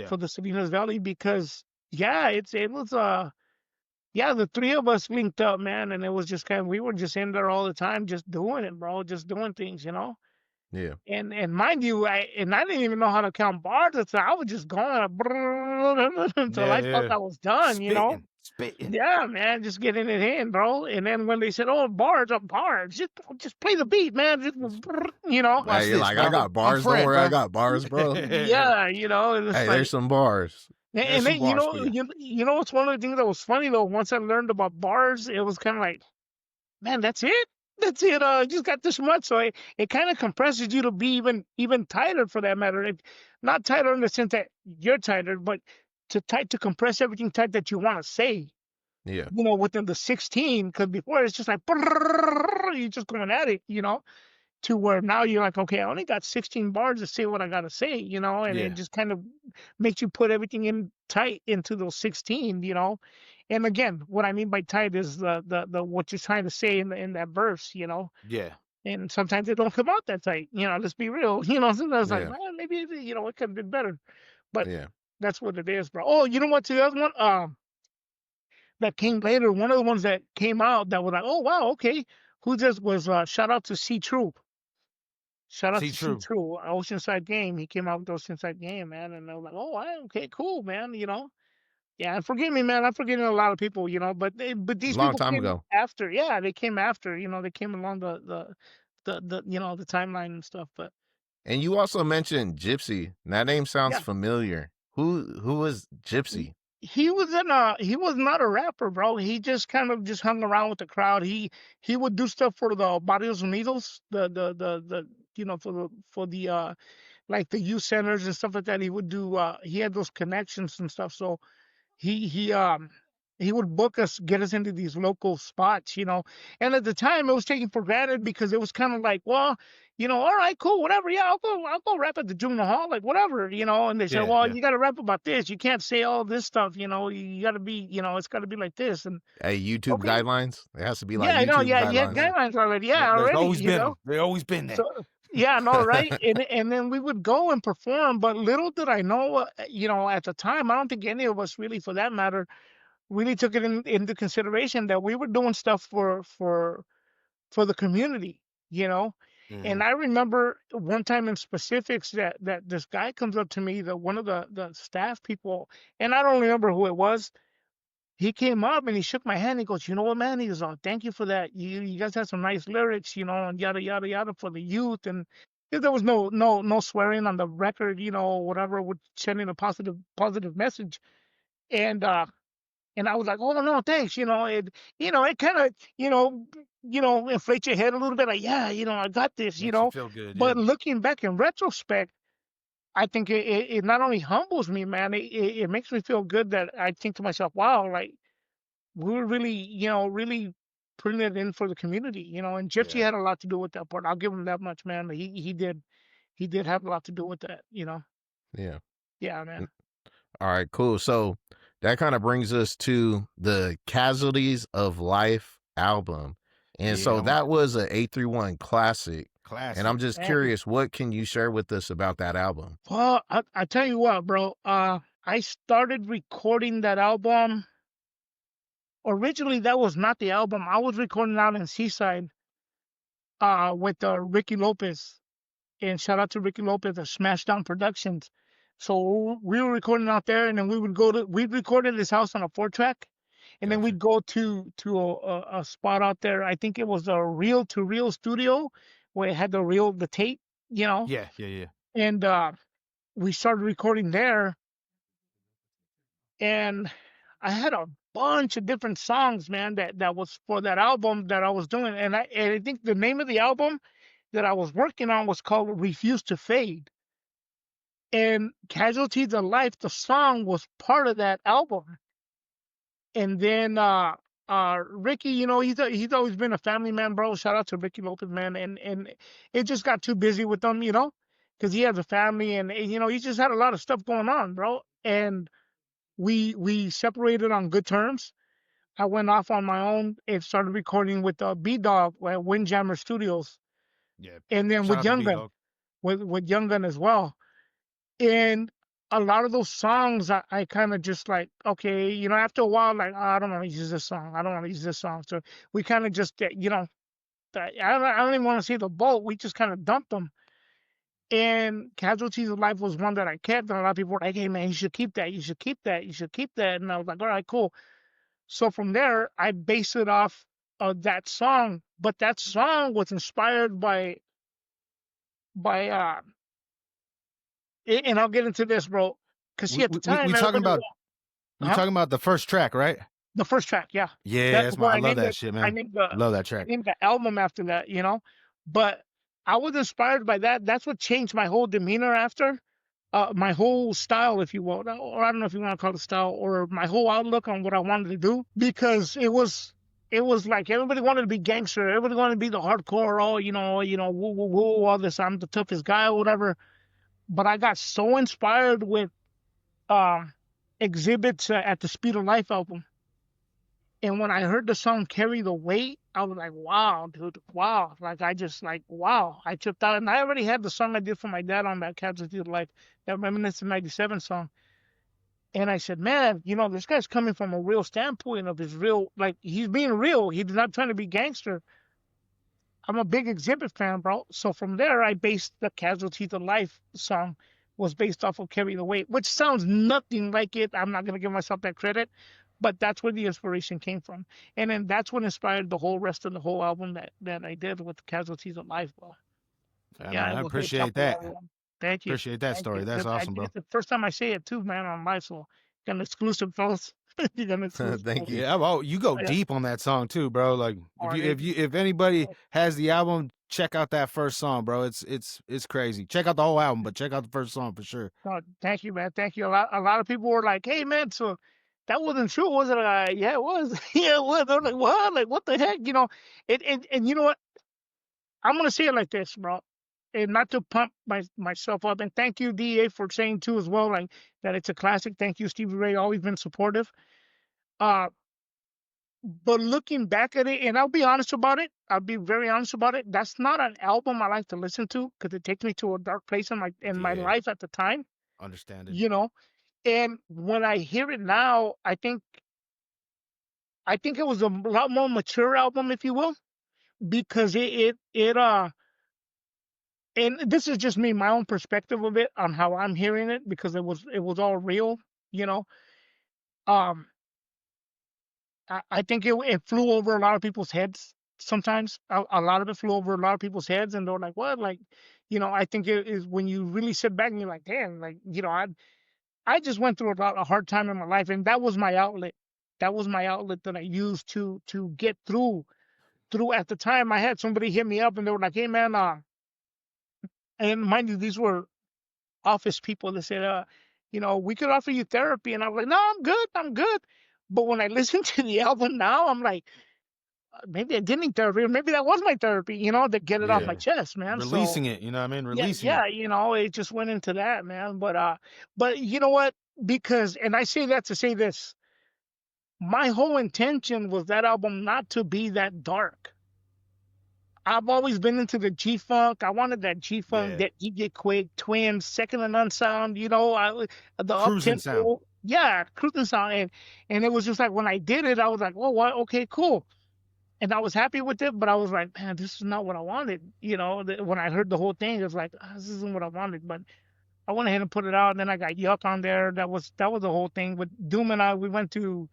for the Salinas Valley, because yeah, it was yeah, the three of us linked up, man, and it was just we were just in there all the time, just doing it, bro, just doing things. Yeah. And mind you, I didn't even know how to count bars. So I was just going until I felt Yeah. I was done. Spitting. Yeah, man, just getting it in, bro. And then when they said, "Oh, bars are bars," just play the beat, man. Watch Hey, you're this, like, bro. I got I'm bars. Don't Fred, worry, I bro. got bars, bro. Yeah, and it's Hey, like, there's some bars. and There's some then bars for you. what's one of the things that was funny though. Once I learned about bars, it was kind of like, man, that's it. That's it. Just got this much, so it kind of compresses you to be even tighter for that matter. Not tighter in the sense that you're tighter, but to compress everything tight that you want to say. Yeah. Within the 16, because before it's just like you're just going at it. To where now you're like, okay, I only got 16 bars to say what I gotta say. And Yeah. it just kind of makes you put everything in tight into those 16. And again, what I mean by tight is the what you're trying to say in that verse. Yeah. And sometimes it don't come out that tight. Let's be real. Sometimes like, Yeah. man, maybe it could have been better, but Yeah. that's what it is, bro. Oh, you know what's the other one? That came later. One of the ones that came out that was like, oh wow, okay. Who just was shout out to C True. Shout out See, to C true. True, Oceanside Game. He came out with Oceanside Game, man, and I was like, oh, wow, okay, cool, man. Yeah, and forgive me, man. I'm forgetting a lot of people, but these Long people time came ago. after. Yeah, they came after. They came along the timeline and stuff. But And you also mentioned Gypsy. That name sounds yeah, familiar. Who was he, Gypsy? he was not a rapper, bro. He just kind of just hung around with the crowd. He would do stuff for the Barrios Unidos, the for the like the youth centers and stuff like that. He would do. He had those connections and stuff. So he he um he would book us, get us into these local spots. And at the time, it was taken for granted because it was kind of like, well, all right, cool, whatever. Yeah, I'll go rap at the juvenile hall, like whatever. And they said, Yeah. well, Yeah. you got to rap about this. You can't say all this stuff. You got to be, it's got to be like this. And Hey, YouTube okay, guidelines. It has to be like yeah, I know, YouTube yeah, you had guidelines. Yeah. guidelines already, yeah, There's already, always been them. They always been there. so yeah, no, right, and then we would go and perform, but little did I know, at the time, I don't think any of us really, for that matter, really took it into consideration that we were doing stuff for the community, Mhm. and I remember one time in specifics that this guy comes up to me, that one of the staff people, and I don't remember who it was. He came up and he shook my hand. He goes, "You know what, man?" He goes, "Oh, thank you for that. You guys had some nice lyrics, and yada yada yada for the youth." And there was no swearing on the record, whatever, with sending a positive message. And and I was like, "Oh no, thanks." It kind of inflates your head a little bit, like, yeah, I got this. Makes you feel good. Yeah. But looking back in retrospect, I think it not only humbles me, man. It makes me feel good that I think to myself, wow, like, we were really, really putting it in for the community, and Gypsy Yeah. had a lot to do with that part. I'll give him that much, man. He did have a lot to do with that. Yeah. Yeah, man. All right, cool. So that kind of brings us to the Casualties of Life album. And so Yeah. that was a 831 classic. And I'm Classic. just Man. curious, what can you share with us about that album? Well, I tell you what, bro. I started recording that album. Originally, that was not the album. I was recording out in Seaside, with Ricky Lopez, and shout out to Ricky Lopez of Smashdown Productions. So we were recording out there, and then we'd record at his house on a 4-track, and then Gotcha. we'd go to a spot out there. I think it was a reel to reel studio where it had the tape, you know, Yeah, yeah, yeah. and we started recording there, and I had a bunch of different songs, man, that was for that album that I was doing, and I think the name of the album that I was working on was called Refuse to Fade. And Casualties of Life, the song was part of that album. And then Ricky, you know, he's always been a family man, bro. Shout out to Ricky Lopez, man. And it just got too busy with him, you know, because he has a family, and you know, he just had a lot of stuff going on, bro. And we separated on good terms. I went off on my own and started recording with B Dog at Windjammer Studios, Yeah. and then Shout with out to Young B Gun, Dog. with Young Gun as well. And a lot of those songs, I kind of just like, okay, you know, after a while, like, oh, I don't want to use this song. I don't want to use this song. So we kind of just, you know, I don't even want to say the boat. We just kind of dumped them. And Casualties of Life was one that I kept. And a lot of people were like, hey, man, you should keep that. You should keep that. You should keep that. And I was like, all right, cool. So from there, I based it off of that song. But that song was inspired by and I'll get into this, bro. Because see, at the time, We talking everybody, about we talking about the first track, right? the first track, yeah. Yeah, that's my. Where I love that it, shit, I man. named Love that I track. named the album after that, you know. But I was inspired by that. That's what changed my whole demeanor after, my whole style, if you will, or I don't know if you want to call it style, or my whole outlook on what I wanted to do, because it was like everybody wanted to be gangster, everybody wanted to be the hardcore, oh, woo woo woo, all this, I'm the toughest guy or whatever. But I got so inspired with Exhibits at the Speed of Life album. And when I heard the song Carry the Weight, I was like, wow, dude, wow. Like, I just, like, wow. I tripped out. And I already had the song I did for my dad on that Casualty of Life, that Reminiscent 97 song. And I said, man, you know, this guy's coming from a real standpoint of his real, like, he's being real. He's not trying to be gangster. I'm a big Exhibit fan, bro. So from there, I based the Casualties of Life song was based off of Carry the Weight, which sounds nothing like it. I'm not going to give myself that credit, but that's where the inspiration came from. And then that's what inspired the whole rest of the whole album that I did with Casualties of Life, bro. Yeah, man, I appreciate that. Thank you. Appreciate that story. You. That's awesome, bro. It's the first time I say it too, man, on live, so got an exclusive, fellas. You got an exclusive. Thank you. Yeah, well, you go deep on that song too, bro. Like if anybody has the album, check out that first song, bro. It's crazy. Check out the whole album, but check out the first song for sure. No, thank you, man. Thank you. A lot of people were like, "Hey, man, so that wasn't true, was it?" Yeah, it was. Yeah, it was. They're like, "What? Like, what the heck?" You know. And you know what? I'm gonna say it like this, bro, and not to pump myself up. And thank you, DEA, for saying too as well, like that it's a classic. Thank you, Stevie Ray, always been supportive. But looking back at it, and I'll be honest about it, I'll be very honest about it. That's not an album I like to listen to because it takes me to a dark place in my life at the time. Understand it. You know, and when I hear it now, I think it was a lot more mature album, if you will, because and this is just me, my own perspective of it on how I'm hearing it, because it was all real, you know. Um, I think it flew over a lot of people's heads sometimes. A lot of it flew over a lot of people's heads, and they're like, "What?" Like, you know, I think it is when you really sit back and you're like, "Damn!" Like, you know, I just went through a hard time in my life, and that was my outlet. That was my outlet that I used to get through. At the time, I had somebody hit me up, and they were like, "Hey, man," and mind you, these were office people that said, "You know, we could offer you therapy," and I was like, "No, I'm good. I'm good." But when I listen to the album now, I'm like, maybe I didn't need therapy, or maybe that was my therapy, you know, to get it off my chest, man. Releasing it, you know what I mean? Releasing yeah, it. you know, it just went into that, man. But you know what? Because, and I say that to say this, my whole intention was that album not to be that dark. I've always been into the G-Funk. I wanted that G-Funk, that DJ Quick, Twins, Second and Unsound, you know, the Cruising sound. Yeah, cruising sound. And it was just like, when I did it, I was like, oh, what? Okay, cool. And I was happy with it, but I was like, man, this is not what I wanted. You know, when I heard the whole thing, it was like, this isn't what I wanted. But I went ahead and put it out, and then I got Yuck on there. That was the whole thing. With Doom and I, we went to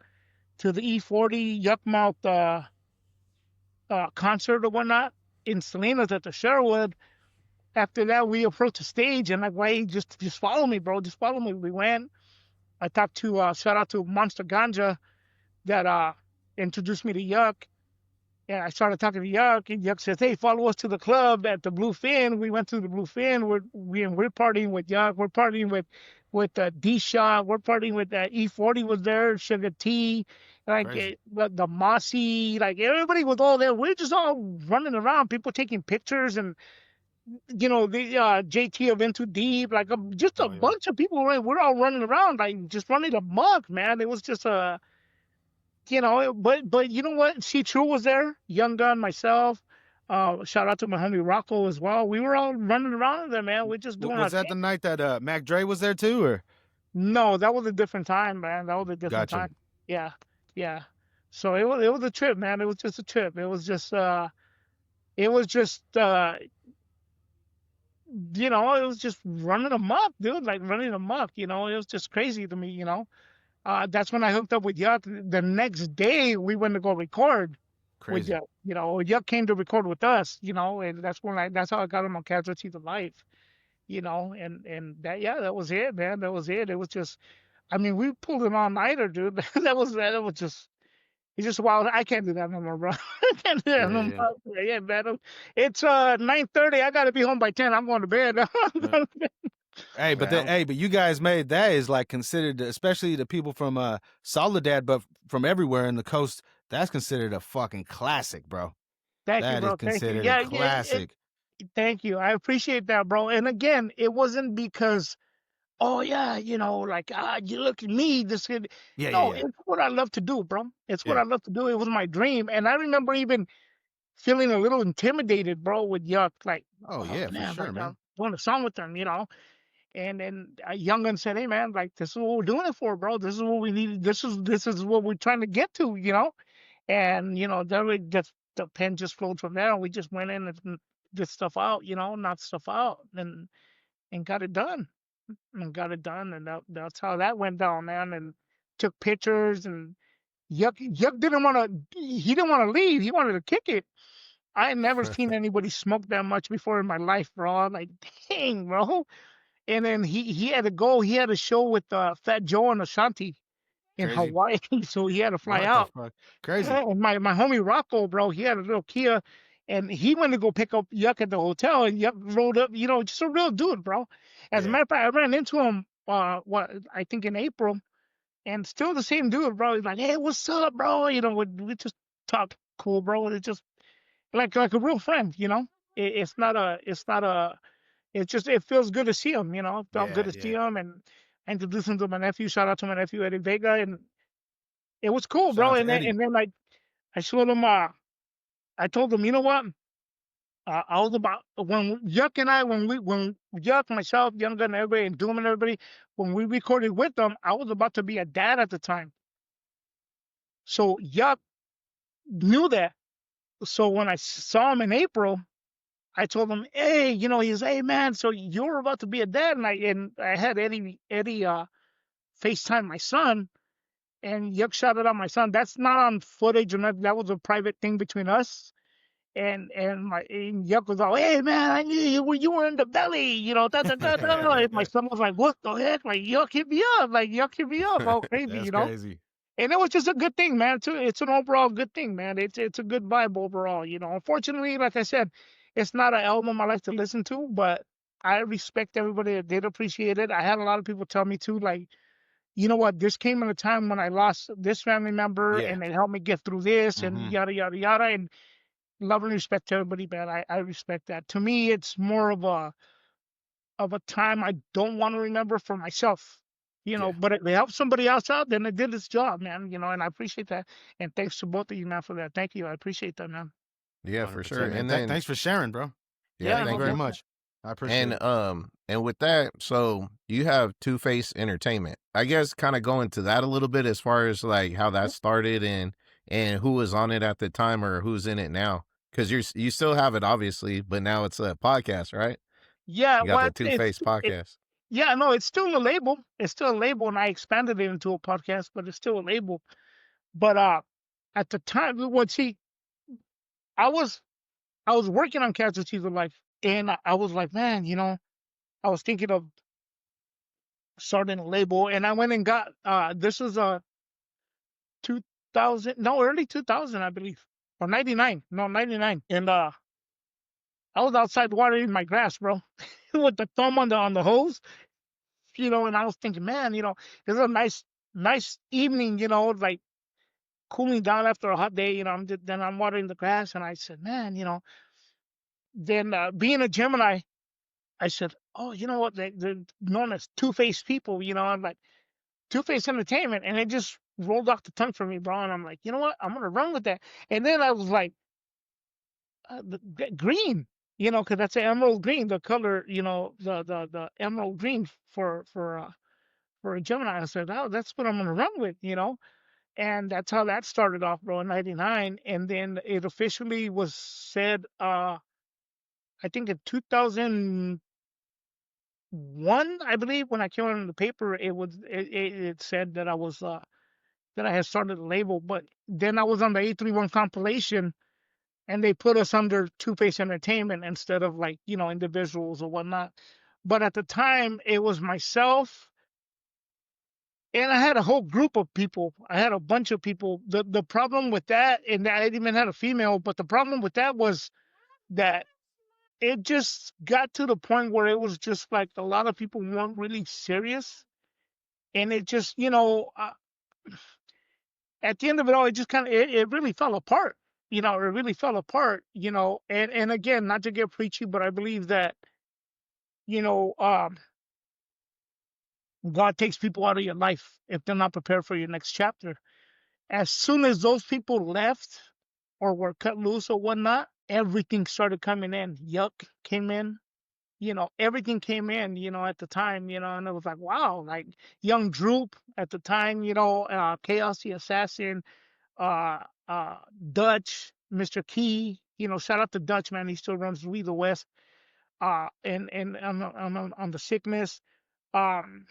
the E40 Yuck Mouth concert or whatnot in Salinas at the Sherwood. After that, we approached the stage, and like, wait, just follow me, bro. Just follow me. We went. I talked to shout out to Monster Ganja that introduced me to Yuck. And I started talking to Yuck, and Yuck says, "Hey, follow us to the club at the Bluefin." We went to the Bluefin. We're partying with Yuck. We're partying with D Shot. We're partying with E40 was there, Sugar T, like the Mossy, like everybody was all there. We're just all running around, people taking pictures, and the JT of Into Deep, like just a bunch of people. We're all running around, like just running amok, man. It was just a. But you know what? C True was there, Young Gun, myself. Shout out to my homie Rocco as well. We were all running around there, man. We're just doing. Was that the night that Mac Dre was there too, or? No, that was a different time, man. That was a different time. Yeah. So it was a trip, man. It was just a trip. It was just it was just running amok, dude. Like running amok. It was just crazy to me. That's when I hooked up with Yuck. The next day, we went to go record with Yuck. Yuck came to record with us, and that's how I got him on Casualties of Life, and that was it, man. That was it. It was just, I mean, we pulled an all-nighter, dude. That was just, it's just wild. I can't do that no more, bro. I can't do that no more. Yeah, man. It's 9:30. I got to be home by 10. I'm going to bed. Hey, but you guys made that is like considered, especially the people from Soledad, but from everywhere in the coast, that's considered a fucking classic, bro. Thank you, bro. That is considered a classic. Thank you. I appreciate that, bro. And again, it wasn't because, oh yeah, you look at me. It's what I love to do, bro. It's what I love to do. It was my dream, and I remember even feeling a little intimidated, bro, with Yuck. Like, for sure, man. Doing a song with them, And then Young Gun said, "Hey man, like this is what we're doing it for, bro. This is what we need. This is what we're trying to get to, And then the pen just flowed from there, and we just went in and did stuff out, knocked stuff out, and got it done, and that's how that went down, man. And took pictures, and Yuck didn't want to. He didn't want to leave. He wanted to kick it. I had never seen anybody smoke that much before in my life, bro. I'm like, dang, bro. And then he had to go. He had a show with Fat Joe and Ashanti in Hawaii, so he had to fly out. Crazy. And my homie Rocco, bro, he had a little Kia, and he went to go pick up Yuck at the hotel, and Yuck rolled up. Just a real dude, bro. As a matter of fact, I ran into him. I think in April, and still the same dude, bro. He's like, "Hey, what's up, bro?" We just talk cool, bro. It's just like a real friend, It's not a. It's just, it feels good to see him, It felt good to see him, and introduce him to my nephew. Shout out to my nephew Eddie Vega, and it was cool, bro. And then I showed him. I told him, you know what? I was about when Yuck and I, when Yuck, myself, Young Gun, everybody, and Doom and everybody, when we recorded with them, I was about to be a dad at the time. So Yuck knew that. So when I saw him in April, I told him, hey, he's, hey man, so you're about to be a dad, and I had Eddie FaceTime my son, and Yuck shouted out my son. That's not on footage, and that was a private thing between us. And Yuck was all, hey man, I knew you were in the belly, My son was like, what the heck? Like Yuck hit me up, all crazy, That's crazy. And it was just a good thing, man. It's an overall good thing, man. It's a good vibe overall, Unfortunately, like I said, it's not an album I like to listen to, but I respect everybody that did appreciate it. I had a lot of people tell me too, like, you know what, this came at a time when I lost this family member, and it helped me get through this, and yada, yada, yada. And love and respect to everybody, man. I respect that. To me, it's more of a time I don't want to remember for myself. But if it helps somebody else out, then it did its job, man. And I appreciate that. And thanks to both of you, man, for that. Thank you. I appreciate that, man. Yeah, 100%, for sure. man. And then thanks for sharing, bro. Yeah, thank you very much. I appreciate it. And with that, so you have Two Face Entertainment. I guess kind of go into that a little bit as far as like how that started and and who was on it at the time or who's in it now? Because you still have it obviously, but now it's a podcast, right? Yeah, You got well, the Two Face podcast. yeah, no, it's still a label. It's still a label, and I expanded it into a podcast, but it's still a label. But at the time, well, see, I was I was working on Casualties of Life, and I was like, man, I was thinking of starting a label, and I went and got this was 2000, no, early 2000, I believe, or 99, no, 99, and I was outside watering my grass, bro, with the thumb on the hose, and I was thinking, man, this is a nice evening, like cooling down after a hot day, then I'm watering the grass, and I said, man, then being a Gemini, I said, oh, you know what, they're known as two-faced people, I'm like, Two-Face Entertainment, and it just rolled off the tongue for me, bro, and I'm like, you know what, I'm gonna run with that, and then I was like, green, because that's the emerald green, the color, the emerald green for a Gemini. I said, oh, that's what I'm gonna run with, and that's how that started off, bro, in '99, and then it officially was said, I think in 2001, I believe, when I came out in the paper, it said that that I had started a label, but then I was on the 831 compilation, and they put us under Two-Face Entertainment instead of like individuals or whatnot. But at the time, it was myself, and I had a whole group of people. I had a bunch of people. The problem with that, and I even had a female, but the problem with that was that it just got to the point where it was just like a lot of people weren't really serious, and it just at the end of it all, it just kind of it really fell apart. It really fell apart. And again, not to get preachy, but I believe that you know God takes people out of your life if they're not prepared for your next chapter. As soon as those people left or were cut loose or whatnot, everything started coming in. Yuck came in. Everything came in, at the time, and it was like, wow, like Young Droop at the time, Chaos the Assassin, uh, uh, Dutch, Mr. Key, shout out to Dutch, man. He still runs We the West, and on the Sickness, um,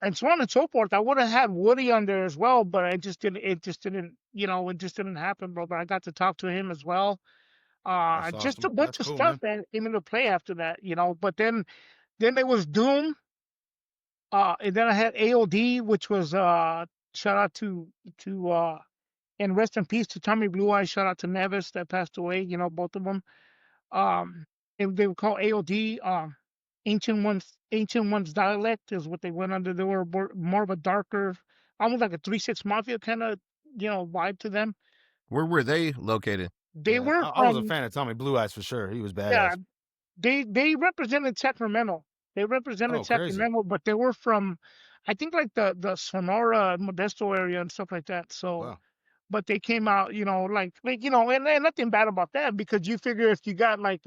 and so on and so forth. I would have had Woody on there as well, but it just didn't, it just didn't happen, bro. But I got to talk to him as well. That's Just a awesome. bunch That's of cool, stuff man. that came into play after that, but then there was Doom, and then I had AOD, which was shout out to and rest in peace to Tommy Blue Eyes. Shout out to Nevis that passed away. Both of them. Um, they were called AOD. Ancient ones dialect is what they went under. They were more of a darker, almost like a 3-6 Mafia kind of vibe to them. Where were they located? They Yeah, were I was a from, fan of Tommy Blue Eyes for sure. He was yeah, badass. they represented Sacramento. They represented Oh, crazy. Sacramento, but they were from, I think, like the Sonora, Modesto area and stuff like that. So, Wow. but they came out, and nothing bad about that, because you figure if you got like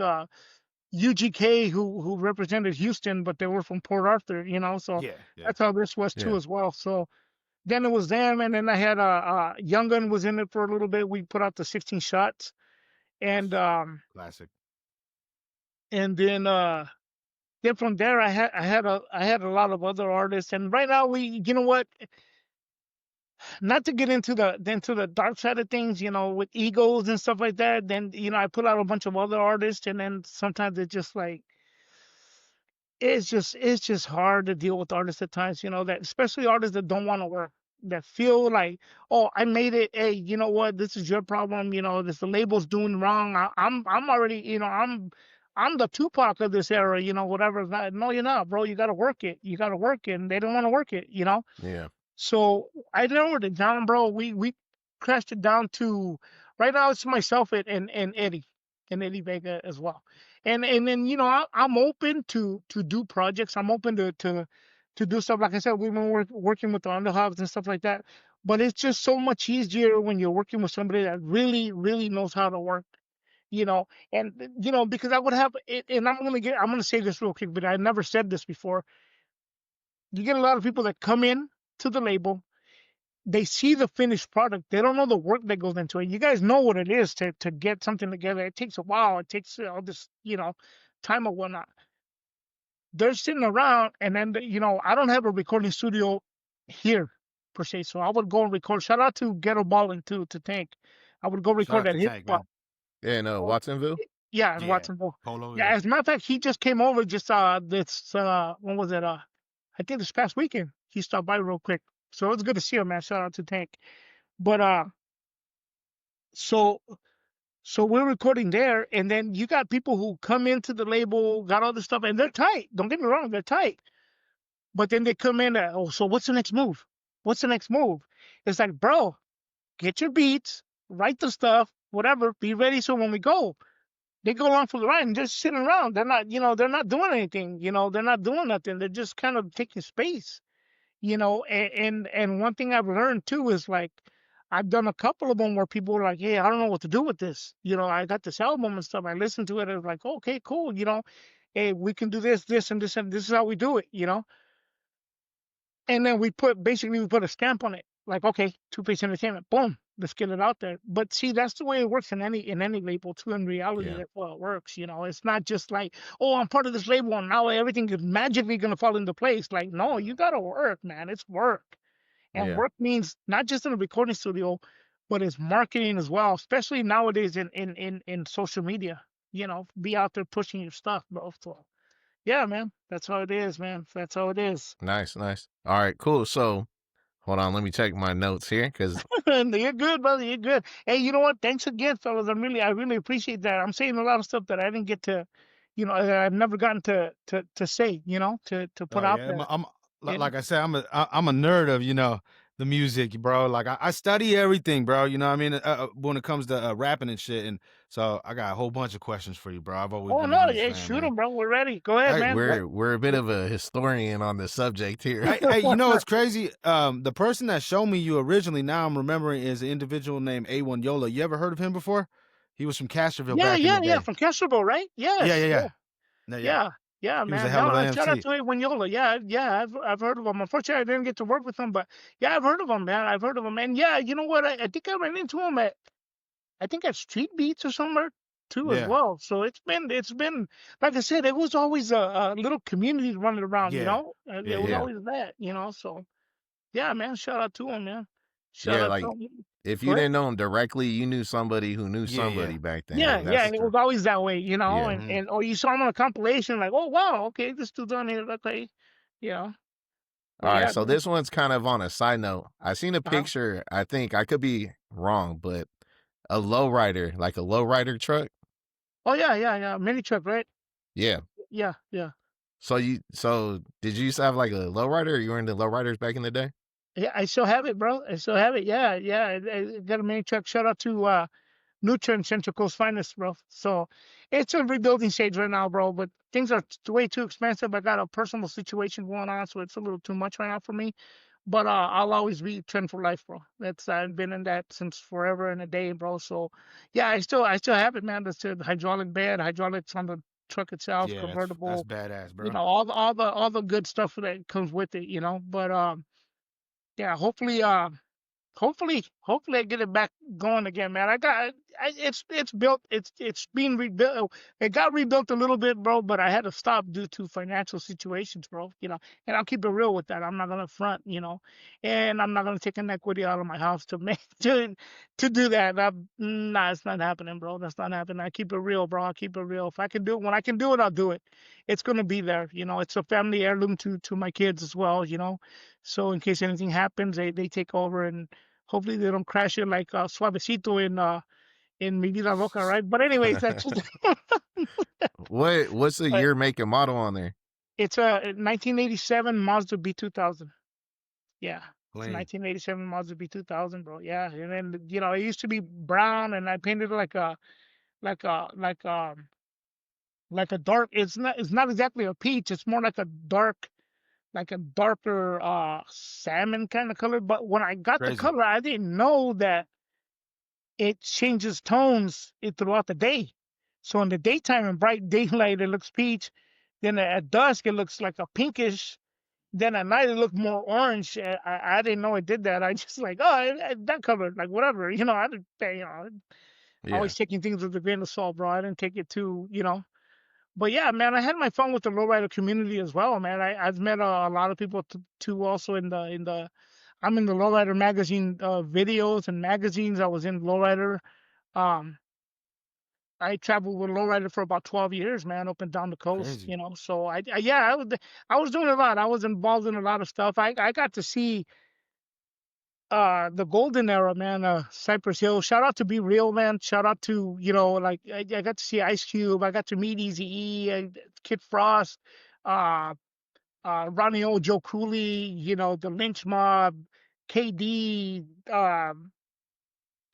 UGK who represented Houston, but they were from Port Arthur, so Yeah, yeah. that's how this was too Yeah. as well. So then it was them, and then I had Young Gun was in it for a little bit. We put out the 16 shots, and Classic. then from there I had a lot of other artists, and right now you know what, not to get into the dark side of things, with egos and stuff like that. Then I put out a bunch of other artists, and then sometimes it's just like it's just hard to deal with artists at times, that especially artists that don't want to work, that feel like, oh, I made it. Hey, you know what? This is your problem. This the label's doing wrong. I'm already, I'm the Tupac of this era. Whatever. No, you're not, bro. You got to work it. You got to work it, and they don't want to work it. Yeah. So I lowered it down, bro. We crashed it down to right now it's myself and Eddie Vega as well. And then I'm open to do projects. I'm open to do stuff. Like I said, we've been working with the Underhogs and stuff like that. But it's just so much easier when you're working with somebody that really, really knows how to work. And because I would have it, and I'm gonna say this real quick, but I never said this before. You get a lot of people that come in to the label. they see the finished product. They don't know the work that goes into it. You guys know what it is to get something together. It takes a while. It takes all this, time or whatnot. They're sitting around, and then I don't have a recording studio here per se, so I would go and record. Shout out to Ghetto Ballin' too, to Tank. I would go Shout record out at to his Tank, spot. man. Yeah, no, Oh, Watsonville. yeah, in Yeah. Watsonville. Polo. Yeah, as a matter of fact, he just came over just this when was it? I think this past weekend. He stopped by real quick. So it's good to see him, man. Shout out to Tank. But so we're recording there, and then you got people who come into the label, got all this stuff, and they're tight. Don't get me wrong, they're tight. But then they come in so what's the next move? What's the next move? It's like, bro, get your beats, write the stuff, whatever, be ready so when we go. They go along for the ride and just sitting around. They're not, they're not doing anything. They're not doing nothing. They're just kind of taking space. And one thing I've learned too is like I've done a couple of them where people are like, hey, I don't know what to do with this. I got this album and stuff. I listened to it. I was like, okay, cool. Hey, we can do this, and this is how we do it. And then we put a stamp on it. Like, okay, Two-Face Entertainment, boom, let's get it out there. But see, that's the way it works in any label too. In reality, Yeah. that's how it works. It's not just like, oh, I'm part of this label and now everything is magically gonna fall into place. Like, no, you gotta work, man. It's work. And Yeah. work means not just in a recording studio, but it's marketing as well, especially nowadays in social media. Be out there pushing your stuff, bro. So yeah, man. That's how it is, man. That's how it is. Nice. All right, cool. So hold on, let me check my notes here because You're good, brother. You're good. Hey, you know what? Thanks again, fellas. I really appreciate that. I'm saying a lot of stuff that I didn't get to, that I've never gotten to say, to put Oh out yeah, there. I'm Yeah. like I said, I'm a nerd of the music, bro. Like I study everything, bro. You know what I mean? When it comes to rapping and shit, and so I got a whole bunch of questions for you, bro. I've always Oh been a no, huge yeah, fan, shoot man. 'em, bro. We're ready. Go ahead, hey, man. we're a bit of a historian on the subject here. Hey, you know what's crazy? The person that showed me you originally, now I'm remembering, is an individual named A1 Yola. You ever heard of him before? He was from Castroville back in the Yeah, day. from Castroville, right? Yes. Yeah. Yeah, He was a man. hell of No, an shout out MC. to Wenyola. Yeah, I've heard of him. Unfortunately, I didn't get to work with him, but yeah, I've heard of him, man. I've heard of him, and yeah, you know what? I think I ran into him at Street Beats or somewhere too as Yeah. well. So it's been like I said, it was always a little community running around, Yeah. It was Yeah. always that, So yeah, man. Shout out to him, man. Shout Yeah, out like to him. if Go you ahead. didn't know him directly, you knew somebody who knew somebody back then. Yeah, and yeah, that's and it was always that way, Yeah. and or you saw him on a compilation, like, oh wow, okay, this dude's on here, okay, All but right, yeah, so man. this one's kind of on a side note. I seen a Uh-huh. picture. I think I could be wrong, but a lowrider, like a lowrider truck. Oh yeah, mini truck, right? Yeah. Yeah. So did you used to have like a lowrider? Or you were into lowriders back in the day? Yeah, I still have it, bro. I still have it. Yeah. I got a mini truck. Shout out to Nutra Central Coast Finest, bro. So it's a rebuilding stage right now, bro. But things are way too expensive. I got a personal situation going on, so it's a little too much right now for me. But I'll always be trend for life, bro. I've been in that since forever and a day, bro. So yeah, I still have it, man. That's the hydraulic bed, hydraulics on the truck itself, Yeah, that's convertible. badass, bro. All the good stuff that comes with it, But yeah, hopefully I get it back going again, man. It's built, it's being rebuilt. It got rebuilt a little bit, bro, but I had to stop due to financial situations, bro. And I'll keep it real with that. I'm not gonna front, and I'm not gonna take an equity out of my house to make to do that. Nah, it's not happening, bro. That's not happening. I keep it real, bro. I keep it real. If I can do it, when I can do it, I'll do it. It's gonna be there, It's a family heirloom to my kids as well, So in case anything happens, they take over, and hopefully they don't crash it like Suavecito in Mi Vida Loca, right? But anyways, that's just, What's the but year, make, and model on there? it's a 1987 Mazda B2000. Yeah, it's a Clean. 1987 Mazda B2000, bro. Yeah, and then it used to be brown, and I painted it like a like a like like a dark. It's not exactly a peach. It's more like a darker salmon kind of color. But when I got the Crazy. color, I didn't know that it changes tones throughout the day. So in the daytime, in bright daylight, it looks peach. Then at dusk, it looks like a pinkish. Then at night it looked more orange. I didn't know it did that. I just like, oh, that covered, like whatever, I didn't, Yeah. always taking things with a grain of salt, bro. I didn't take it too. But yeah, man, I had my fun with the lowrider community as well, man. I've met a lot of people too also in the I'm in the lowrider magazine videos and magazines. I was in lowrider. Um, I traveled with lowrider for about 12 years, man, up and down the coast, Crazy. So yeah, I was doing a lot. I was involved in a lot of stuff. I got to see the golden era, man. Cypress Hill. Shout out to Be Real, man. Shout out to, like I got to see Ice Cube. I got to meet Easy E and Kid Frost, uh Ronnie O, Joe Cooley, the Lynch Mob, KD,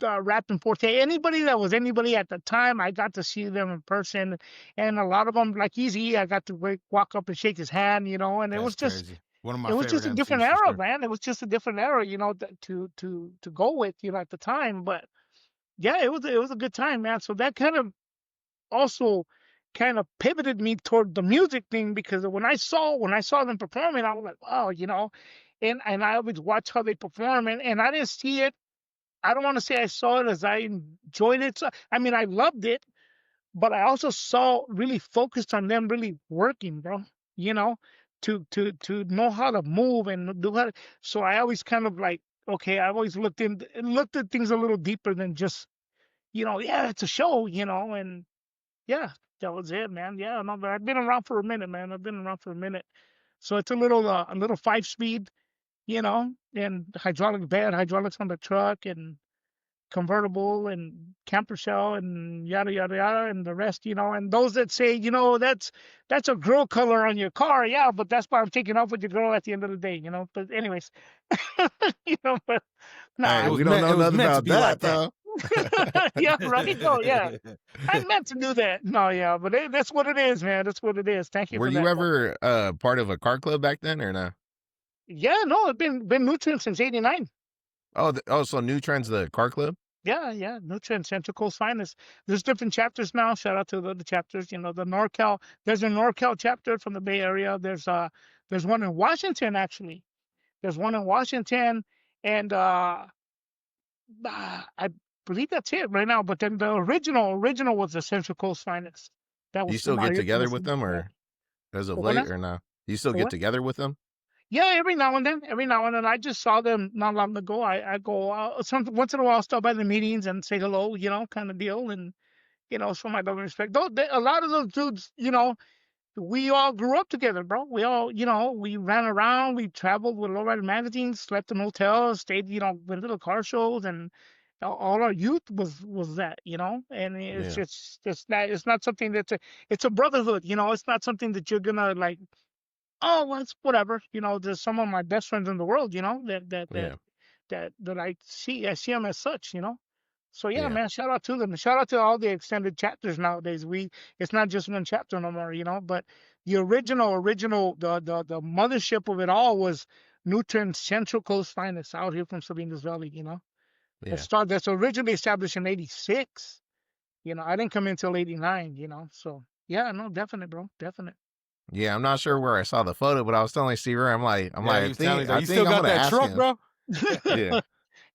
Rapping Forte, anybody that was anybody at the time. I got to see them in person, and a lot of them, like Easy, I got to walk up and shake his hand, and it That's was just crazy. One of my it was favorite just a different MCs for era, sure. man. It was just a different era, to go with, at the time. But yeah, it was a good time, man. So that kind of also kind of pivoted me toward the music thing, because when I saw them performing, I was like, wow, and I always watch how they perform, and I didn't see it. I don't want to say I saw it as I enjoyed it. So, I mean, I loved it, but I also saw really focused on them really working, bro. You know, to know how to move and do how. So I always kind of like, okay, I always looked at things a little deeper than just, yeah, it's a show, and yeah, that was it, man. Yeah, no, but I've been around for a minute, man. I've been around for a minute. So it's a little 5 speed, and hydraulics on the truck, and convertible and camper shell and yada yada yada and the rest, and those that say, that's a girl color on your car, yeah, but that's why I'm taking off with your girl at the end of the day, but anyways. But Hey, nah. we don't know It was nothing meant to about be like that that. though. Yeah, right. No, yeah, I meant to do that. No, yeah, but that's what it is, man. That's what it is. Thank you Were for you that, bro. ever part of a car club back then or no? Yeah, no, it's been nutrient since '89. Oh, so New Trends, the car club. Yeah, yeah, Nutrient Central Coast Finest. There's different chapters now. Shout out to the other chapters. The NorCal. There's a NorCal chapter from the Bay Area. There's one in Washington, actually. There's one in Washington, and I believe that's it right now. But then the original was the Central Coast Finest. That Do you was still from out get here from together the with city. them, Yeah. or as of What late, now? or no? Do you still get What? together with them? Yeah, every now and then. Every now and then. I just saw them not long ago. I go once in a while. I'll stop by the meetings and say hello. Kind of deal. And show my love and respect. A lot of those dudes, we all grew up together, bro. We all, we ran around, we traveled with lowrider magazines, slept in hotels, stayed, with little car shows, and all our youth was that, and it's Yeah, just that it's not something it's a brotherhood, it's not something that you're gonna like, oh, well, it's whatever, there's some of my best friends in the world, yeah, that I see them as such, So yeah, yeah, man, shout out to them. Shout out to all the extended chapters nowadays. It's not just one chapter no more, but the original, the mothership of it all was Newton Central Coast Finest out here from Salinas Valley, yeah. That's originally established in '86. I didn't come in till '89, So yeah, no, definite, bro, definite. Yeah, I'm not sure where I saw the photo, but I was telling Steve Ray, Yeah, he I was telling me think, that. I You think still I'm got gonna that ask truck, him. bro? Yeah,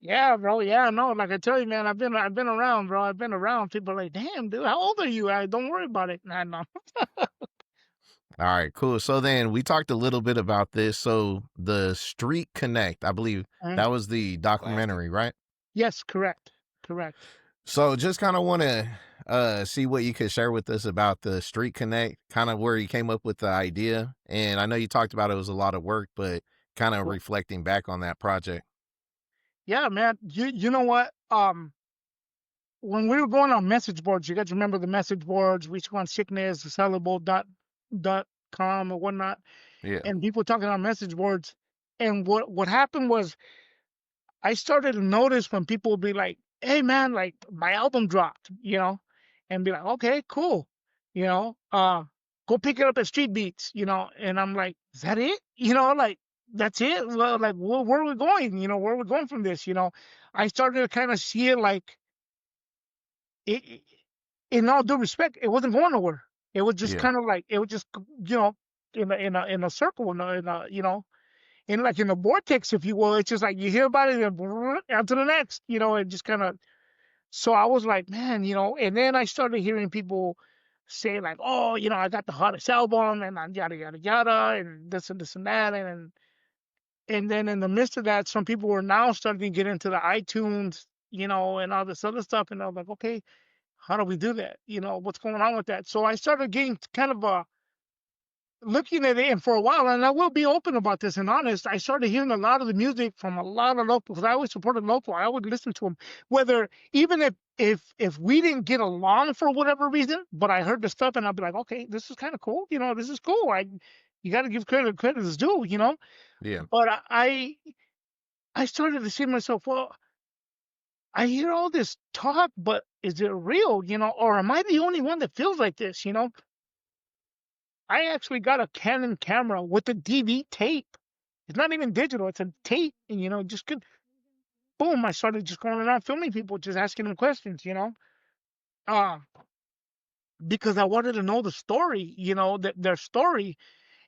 Yeah, bro. Yeah, no, like I tell you, man, I've been around, bro. I've been around. People are like, damn, dude, how old are you? Don't worry about it. Nah, no. all right, cool. So then we talked a little bit about this. So the Street Connect, I believe Mhm. that was the Classic. documentary, right? Yes, correct. Correct. So just kind of want to see what you could share with us about the Street Connect, kind of where you came up with the idea. And I know you talked about it was a lot of work, but kind of Well, reflecting back on that project. yeah, man. You know what? When we were going on message boards, you guys remember the message boards? We used to go on sickness, sellable.com or whatnot, Yeah, and people talking on message boards. And what happened was I started to notice when people would be like, "Hey, man, like my album dropped," and be like, "Okay, cool," you know, uh, go pick it up at Street Beats, and I'm like, "Is that it?" Like that's it. Well, like where are we going? Where are we going from this? I started to kind of see it like it. In all due respect, it wasn't going nowhere. It was just yeah, kind of like it was just, in a circle, in like in a vortex, if you will. It's just like you hear about it and on to the next, it just kind of. So I was like, man, and then I started hearing people say like, oh, I got the hottest album and yada yada yada and this and that, and then in the midst of that, some people were now starting to get into the iTunes, and all this other stuff, and I was like, okay, how do we do that? What's going on with that? So I started getting kind of looking at it, and for a while, and I will be open about this and honest, I started hearing a lot of the music from a lot of local, because I always supported local. I would listen to them, whether even if we didn't get along for whatever reason, but I heard the stuff and I'd be like, okay, this is kind of cool. This is cool. You got to give credit is due. Yeah. But I started to say to myself, well, I hear all this talk, but is it real? Or am I the only one that feels like this? I actually got a Canon camera with a DV tape. It's not even digital; it's a tape, and just could boom. I started just going around filming people, just asking them questions, uh, because I wanted to know the story, their story.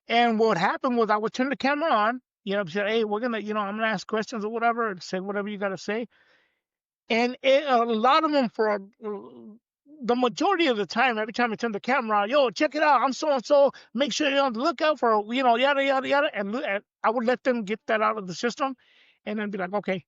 And what happened was I would turn the camera on, say, hey, we're gonna, I'm gonna ask questions or whatever, and say whatever you gotta say. And a lot of them, the majority of the time, every time I turn the camera on, yo, check it out, I'm so and so. Make sure you're on the lookout for, yada yada yada, and I would let them get that out of the system, and then be like, okay,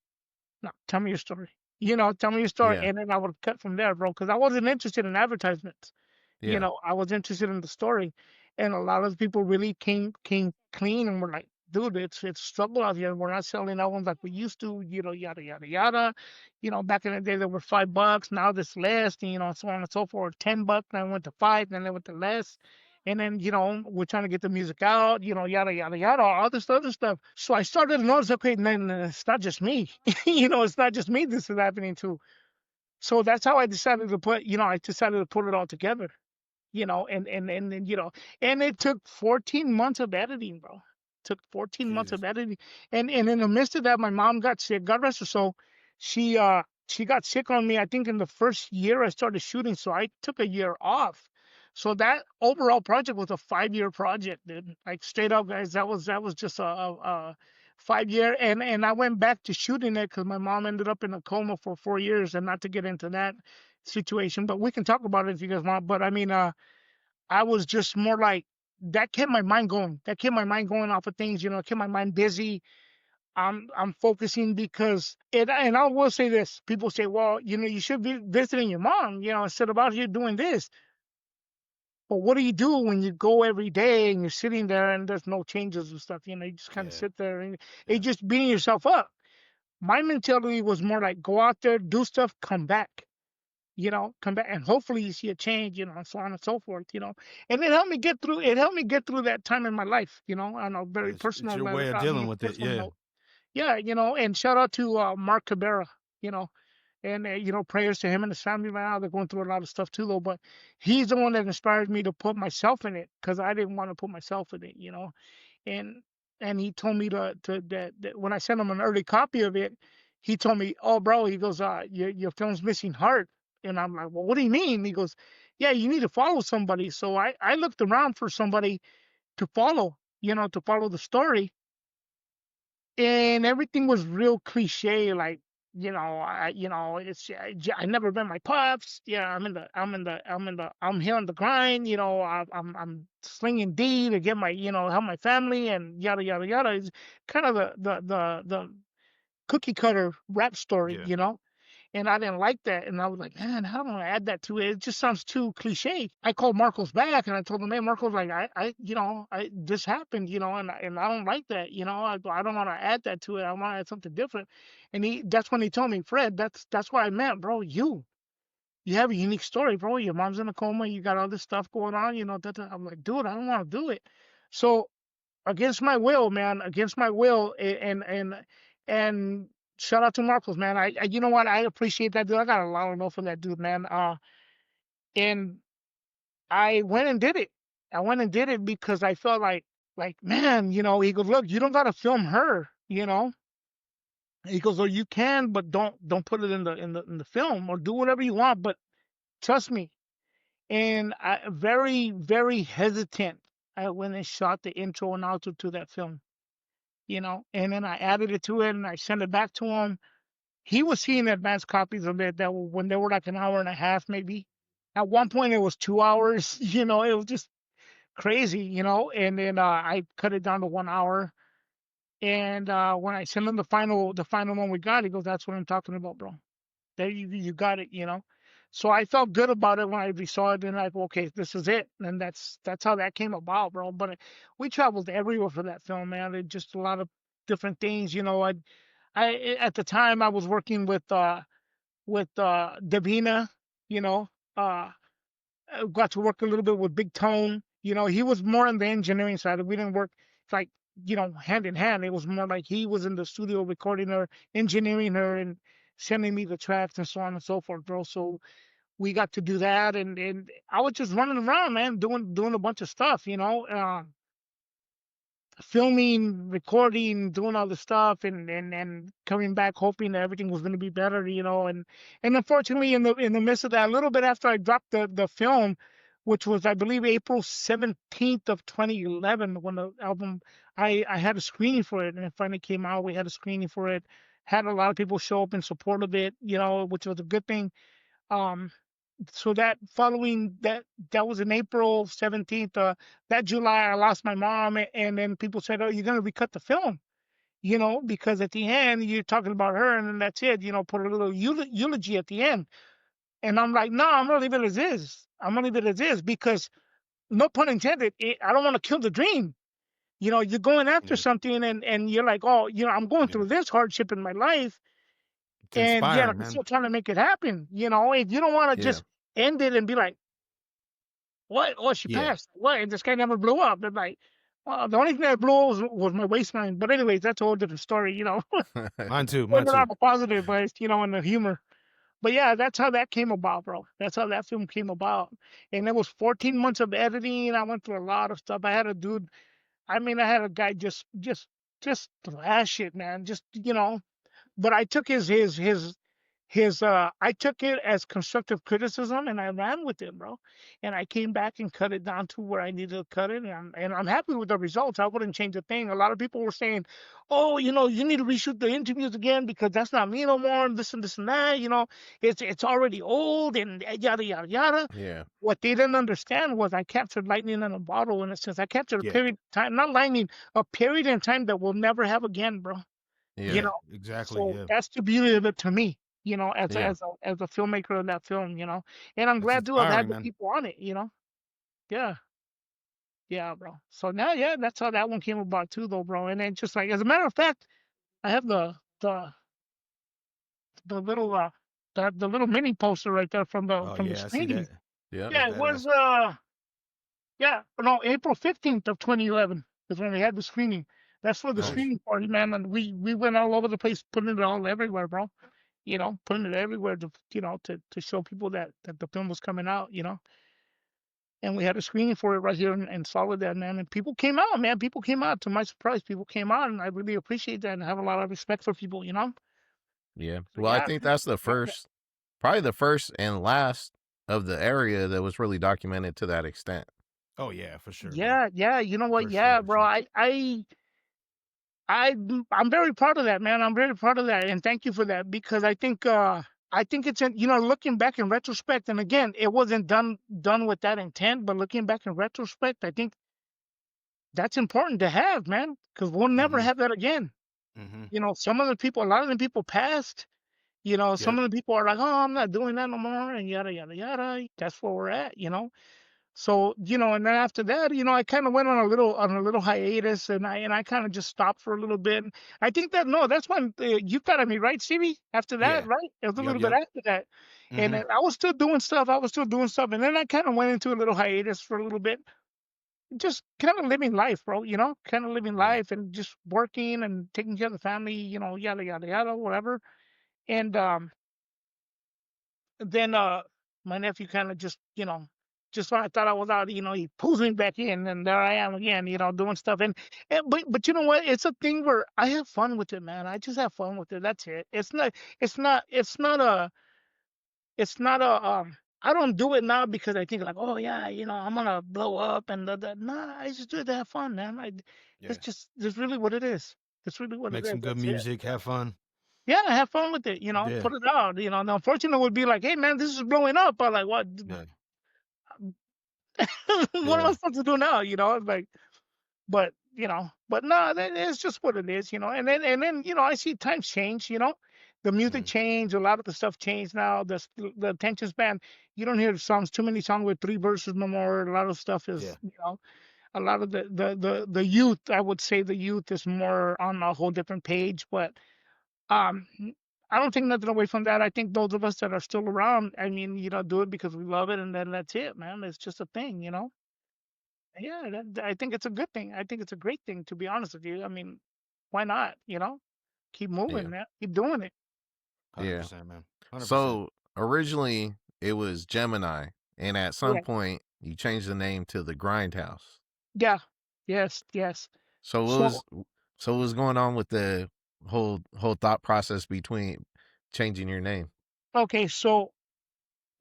now tell me your story. Tell me your story, Yeah. and then I would cut from there, bro, because I wasn't interested in advertisements. Yeah. I was interested in the story, and a lot of people really came clean and were like, dude, it's struggle out here. We're not selling albums like we used to, yada yada yada. Back in the day there were $5, now this less, and so on and so forth. $10, then went to 5, then they went to less. And then, we're trying to get the music out, yada yada yada, all this other stuff. So I started to notice, okay, then it's not just me. It's not just me this is happening to. So that's how I decided to put it all together. And then, and it took 14 months of editing, bro. Took 14 months Jesus. of editing. And in the midst of that, my mom got sick. God rest her soul. She got sick on me, I think, in the first year I started shooting. So I took a year off. So that overall project was a 5-year project, dude. Like straight up, guys, that was just a 5-year. And I went back to shooting it because my mom ended up in a coma for 4 years, and not to get into that situation, but we can talk about it if you guys want. But I mean, I was just more like, that kept my mind going. That kept my mind going off of things, kept my mind busy. I'm focusing because and I will say this. People say, well, you should be visiting your mom, instead of out here doing this. But what do you do when you go every day and you're sitting there and there's no changes and stuff? You just kind of Yeah. sit there and Yeah. it's just beating yourself up. My mentality was more like, go out there, do stuff, come back. Come back, and hopefully you see a change, and so on and so forth, and it helped me get through. It helped me get through that time in my life, on a very It's personal your way level. of I mean, dealing with it. personal Yeah. note. Yeah, and shout out to Mark Cabrera, and prayers to him and his family right now. They're going through a lot of stuff too, though. But he's the one that inspired me to put myself in it because I didn't want to put myself in it, and he told me that when I sent him an early copy of it, he told me, "Oh, bro," he goes, your film's missing heart." And I'm like, "Well, what do you mean?" He goes, "Yeah, you need to follow somebody." So I looked around for somebody to follow, to follow the story, and everything was real cliche, like, I never met my pops. Yeah, I'm here on the grind. I'm slinging D to get my, help my family and yada yada yada. It's kind of the cookie cutter rap story, Yeah. And I didn't like that, and I was like, man, how do I add that to it? It just sounds too cliche. I called Marcos back, and I told him, hey, Marcos, like, this happened, and I don't like that, I don't want to add that to it. I want to add something different. And that's when he told me, Fred, that's what I meant, bro. You have a unique story, bro. Your mom's in a coma. You got all this stuff going on, I'm like, dude, I don't want to do it. So against my will, man, against my will, and shout out to Marcos, man. I you know what? I appreciate that dude. I got a lot of love for that dude, man. And I went and did it. I went and did it because I felt like, man, he goes, look, you don't gotta film her, He goes, or you can, but don't put it in the film, or do whatever you want, but trust me. And I very, very hesitant I went and shot the intro and outro to that film, and then I added it to it and I sent it back to him. He was seeing advanced copies of it that when they were like an hour and a half, maybe. At one point, it was 2 hours. It was just crazy, And then I cut it down to 1 hour. And when I sent him the final one we got, he goes, "That's what I'm talking about, bro. There you got it." So I felt good about it when I saw it, and like, okay, this is it, and that's how that came about, bro. But we traveled everywhere for that film, man. It just a lot of different things, I at the time I was working with Davina, you know. Uh I got to work a little bit with Big Tone. He was more on the engineering side. We didn't work like, hand in hand. It was more like he was in the studio recording her, engineering her, and sending me the tracks and so on and so forth, bro. So we got to do that, and I was just running around, man, doing a bunch of stuff, filming, recording, doing all the stuff, and coming back hoping that everything was going to be better, and unfortunately in the midst of that, a little bit after I dropped the film, which was I believe April 17th of 2011, when the album I had a screening for it and it finally came out. We had a screening for it, had a lot of people show up in support of it, which was a good thing. Um, so that following that was in April 17th. That July, I lost my mom, and then people said, "Oh, you're gonna recut the film," because at the end you're talking about her, and then that's it. Put a little eulogy at the end, and I'm like, "No, I'm gonna leave it as is. I'm gonna leave it as is because, no pun intended, I don't want to kill the dream." You're going after Yeah. something, and you're like, "Oh, I'm going Yeah. through this hardship in my life." It's And yet inspiring, I'm man. still trying to make it happen, and you don't want to Yeah. just end it and be like, "What? Oh, she Yeah. passed. What? And this guy never blew up." And like, well, the only thing that blew up was my waistline. But anyways, that's a whole different story, Mine too. Mine Pointing too. out the positive, but and the humor. But yeah, that's how that came about, bro. That's how that film came about. And it was 14 months of editing. I went through a lot of stuff. I had a dude. I mean, I had a guy just thrash it, man. Just but I took his I took it as constructive criticism and I ran with it, bro. And I came back and cut it down to where I needed to cut it, and I'm happy with the results. I wouldn't change a thing. A lot of people were saying, "Oh, you need to reshoot the interviews again because that's not me no more, and this and that. It's already old and yada yada yada." Yeah. What they didn't understand was I captured lightning in a bottle, in a sense. I captured a Yeah. period of time, not lightning, a period in time that we'll never have again, bro. Yeah. You Yeah. know, Exactly. so Yeah. that's the beauty of it to me, as Yeah. a filmmaker of that film, and I'm That's glad to have had inspiring, the man. people on it, yeah, yeah, bro. So now, yeah, that's how that one came about too, though, bro. And then just like as a matter of fact, I have the little the little mini poster right there from the Oh from the yeah, I see that. screening. Yep. That's Yeah, it badass. was yeah, no, April 15th of 2011 is when we had the screening. That's for the Nice. screening party, man, and we went all over the place, putting it all everywhere, bro. Putting it everywhere to show people that the film was coming out, and we had a screening for it right here in Soledad, man, and people came out, man. People came out. To my surprise, people came out, and I really appreciate that and have a lot of respect for people, Yeah. So Well, I yeah, think man, that's probably the first and last of the area that was really documented to that extent. Oh yeah, for sure, man. yeah, yeah. You know what? For sure. Yeah, For bro. sure. I'm very proud of that, man. I'm very proud of that, and thank you for that because I think it's looking back in retrospect, and again, it wasn't done with that intent, but looking back in retrospect, I think that's important to have, man, because we'll never Mm-hmm. have that again. Mm-hmm. Some of the people, a lot of the people passed. Some Yep. of the people are like, "Oh, I'm not doing that no more," and yada yada yada. That's where we're at. So, and then after that, I kind of went on a little hiatus, and I kind of just stopped for a little bit. I think that's when you thought of me, right, Stevie? After that, Yeah. right? It was a Yep. little bit Yep. after that, and Mm-hmm. then I was still doing stuff. And then I kind of went into a little hiatus for a little bit, just kind of living life, bro. Kind of living Yeah. life and just working and taking care of the family. Yada yada yada, whatever. And then my nephew kind of just when I thought I was out, he pulls me back in, and there I am again, doing stuff. But you know what? It's a thing where I have fun with it, man. I just have fun with it. That's it. It's not a I don't do it now because I think like, oh yeah, I'm gonna blow up and nah, I just do it to have fun, man. Yeah. That's really what it is. It's really what it Make is. some good That's it. music, have fun. Yeah, have fun with it. Yeah. Put it out. The unfortunate would be like, hey man, this is blowing up. I'm like, what? Yeah. What am I Yeah. supposed to do now? It's like, but no, it's just what it is. And then I see times change. The music Mhm. change. A lot of the stuff changed now. The attention span. You don't hear too many songs with 3 verses no more. A lot of stuff Yeah. is, a lot of the youth. I would say the youth is more on a whole different page. But um, I don't take nothing away from that. I think those of us that are still around, I mean, do it because we love it, and then that's it, man. It's just a thing. Yeah, I think it's a good thing. I think it's a great thing, to be honest with you. I mean, why not? Keep moving, Yeah. man. Keep doing it. Yeah. 100%, man. 100%. So originally it was Gemini, and at some Yeah, point you changed the name to the Grindhouse. yeah, yes, yes. So So what was going on with the whole thought process between changing your name? okay, so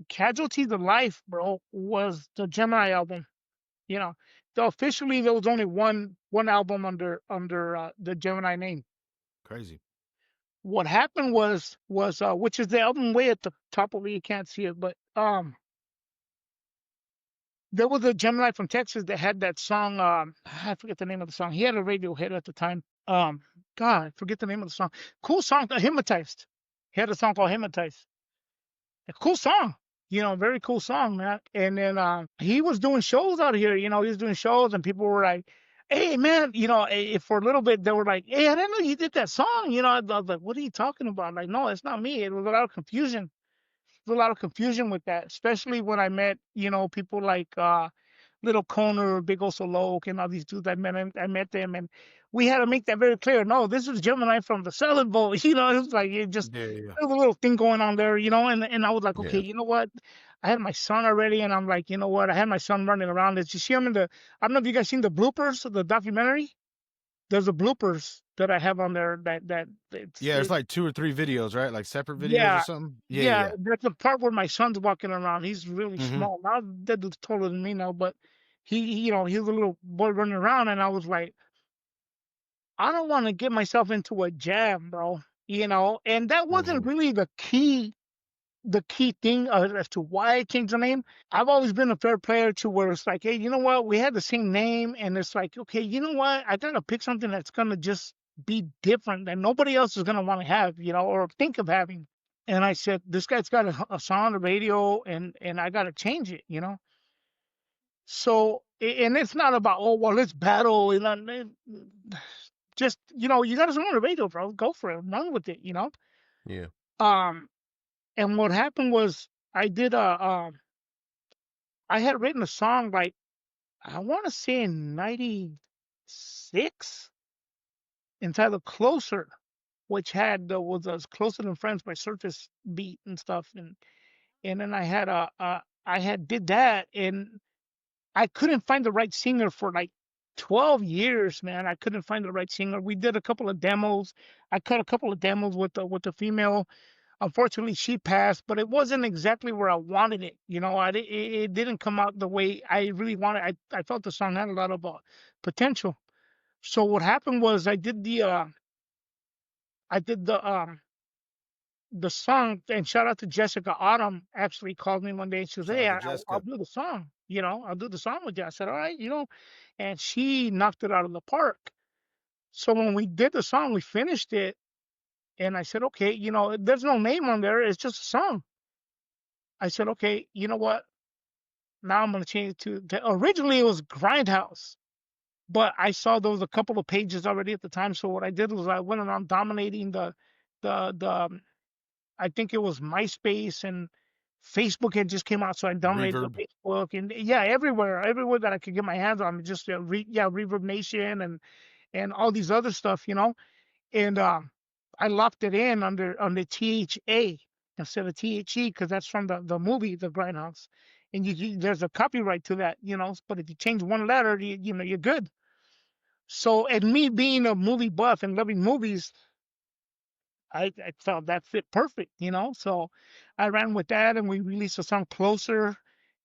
Casualties of Life, bro, was the Gemini album. You know, so officially there was only one album under the Gemini name. Crazy. What happened was which is the album way at the top of it. You can't see it, but there was a Gemini from Texas that had that song. I forget the name of the song. He had a radio hit at the time. God, I forget the name of the song. Cool song, Hypnotized. He had a song called Hypnotized. A cool song. Very cool song, man. And then he was doing shows out here. He was doing shows, and people were like, "Hey, man," for a little bit they were like, "Hey, I didn't know you did that song." I was like, "What are you talking about?" Like, no, it's not me. It was a lot of confusion. There's a lot of confusion with that, especially when I met, people like Little Koner, Big Oso Loke, and all these dudes. I met them, and we had to make that very clear. No, this is Gemini from the Selling Boat. It was like Yeah, yeah. there was a little thing going on there, and I was like, okay, Yeah. you know what? I had my son already, and I'm like, you know what? I had my son running around. Did you see him I don't know if you guys seen the bloopers of the documentary. There's a bloopers that I have on there that Yeah, it's like 2 or 3 videos, right? Like separate videos or yeah, something? Yeah, yeah. yeah. There's a part where my son's walking around. He's really Mhm. small. Now that dude's taller than me now, but he's a little boy running around, and I was like, I don't want to get myself into a jam, bro. And that wasn't Mhm. really the key thing as to why I changed the name. I've always been a fair player to where it's like, hey, you know what? We had the same name, and it's like, okay, you know what? I gotta pick something that's gonna just be different that nobody else is gonna want to have, or think of having. And I said, this guy's got a song on the radio, and I gotta change it. So, and it's not about, oh well, let's battle, just you got a song on the radio, bro. Go for it, run with it. Yeah. Um, and what happened was I did I had written a song like I want to say in '96 entitled "Closer," which was "Closer Than Friends" by Surface Beat and stuff, and then I had I had did that, and I couldn't find the right singer for like 12 years, man. I couldn't find the right singer. We did a couple of demos. I cut a couple of demos with the female. Unfortunately, she passed, but it wasn't exactly where I wanted it. It didn't come out the way I really wanted. I felt the song had a lot of potential. So what happened was I did the song, and shout out to Jessica Autumn. Actually called me one day and she was, Shout "Hey, out to I'll Jessica. do the song. I'll do the song with you." I said, "All right, and she knocked it out of the park. So when we did the song, we finished it, and I said, okay, there's no name on there. It's just a song. I said, okay, you know what? Now I'm gonna change it originally it was Grindhouse, but I saw there was a couple of pages already at the time. So what I did was I went around dominating the I think it was MySpace, and Facebook had just came out, so I dominated the Reverb. Facebook, and yeah, everywhere that I could get my hands on, just Reverb Nation and all these other stuff. And I locked it in under THA instead of THE because that's from the movie The Grindhouse, and there's a copyright to that. But if you change one letter, you're good. So, and me being a movie buff and loving movies, I felt that fit perfect, So I ran with that, and we released a song Closer,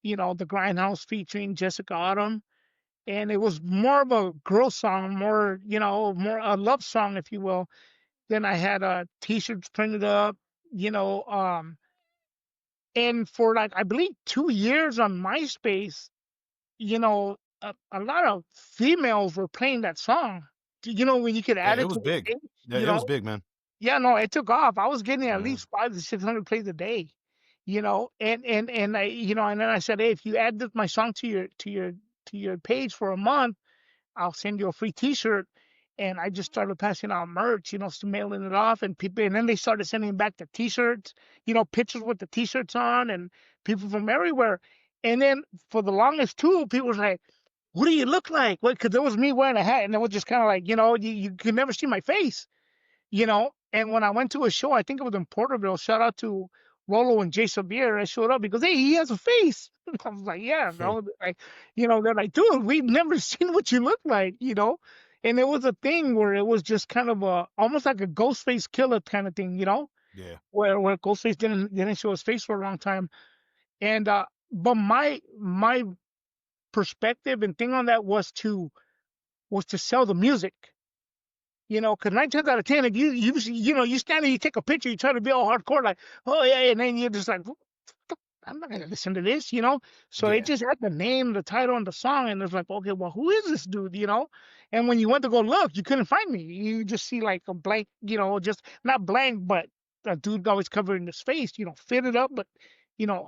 the Grindhouse featuring Jessica Autumn, and it was more of a girl song, more more a love song, if you will. Then I had t-shirts printed up, you know, um, and for like I believe 2 years on MySpace, a lot of females were playing that song. When you could Yeah, add it it was to the big. page, Yeah, it was big, man. Yeah, no, it took off. I was getting at Yeah. least 500 to 600 plays a day, and I, and then I said, hey, if you add my song to your page for a month, I'll send you a free T-shirt. And I just started passing out merch, mailing it off, and then they started sending back the T-shirts, pictures with the T-shirts on, and people from everywhere. And then for the longest too, people was like, "What do you look like?" Well, because it was me wearing a hat, and it was just kind of like, you could never see my face. And when I went to a show, I think it was in Porterville. Shout out to Rolo and Jay Severe. I showed up because, hey, he has a face. I was like, yeah, bro. Like, they're like, dude, we've never seen what you look like. And it was a thing where it was just kind of almost like a Ghostface killer kind of thing, Yeah. where Ghostface didn't show his face for a long time. And but my perspective and thing on that was to sell the music. Because 9 times out of 10, if you stand there, you take a picture, you try to be all hardcore, like, oh yeah, and then you're just like, I'm not gonna listen to this. So it Yeah. just had the name, the title, and the song, and it's like, okay, well, who is this dude? And when you went to go look, you couldn't find me. You just see like a blank, just not blank, but a dude always covering his face, fitted up, but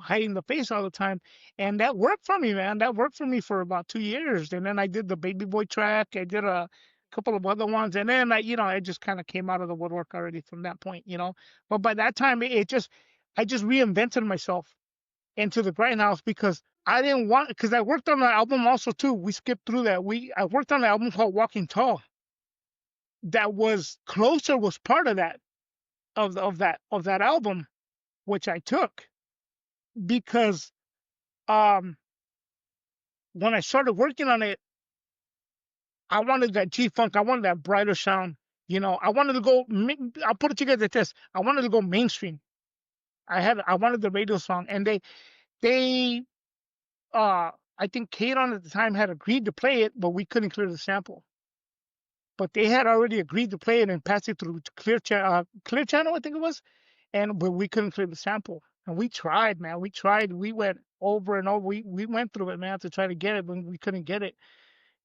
hiding the face all the time. And that worked for me, man. That worked for me for about 2 years. And then I did the Baby Boy track. I did a couple of other ones, and then I just kind of came out of the woodwork already from that point. But by that time, I just reinvented myself into the Grindhouse because I didn't want, because I worked on the album also too. We skipped through that. I worked on an album called Walking Tall. That was Closer was part of that of that album, which I took because when I started working on it, I wanted that G Funk. I wanted that brighter sound. I wanted to go. I'll put it together like this. I wanted to go mainstream. I wanted the radio song, and they I think Kate on at the time had agreed to play it, but we couldn't clear the sample. But they had already agreed to play it and pass it through Clear Channel, I think it was, but we couldn't clear the sample. And we tried, man. We tried. We went over and over. We went through it, man, to try to get it, but we couldn't get it.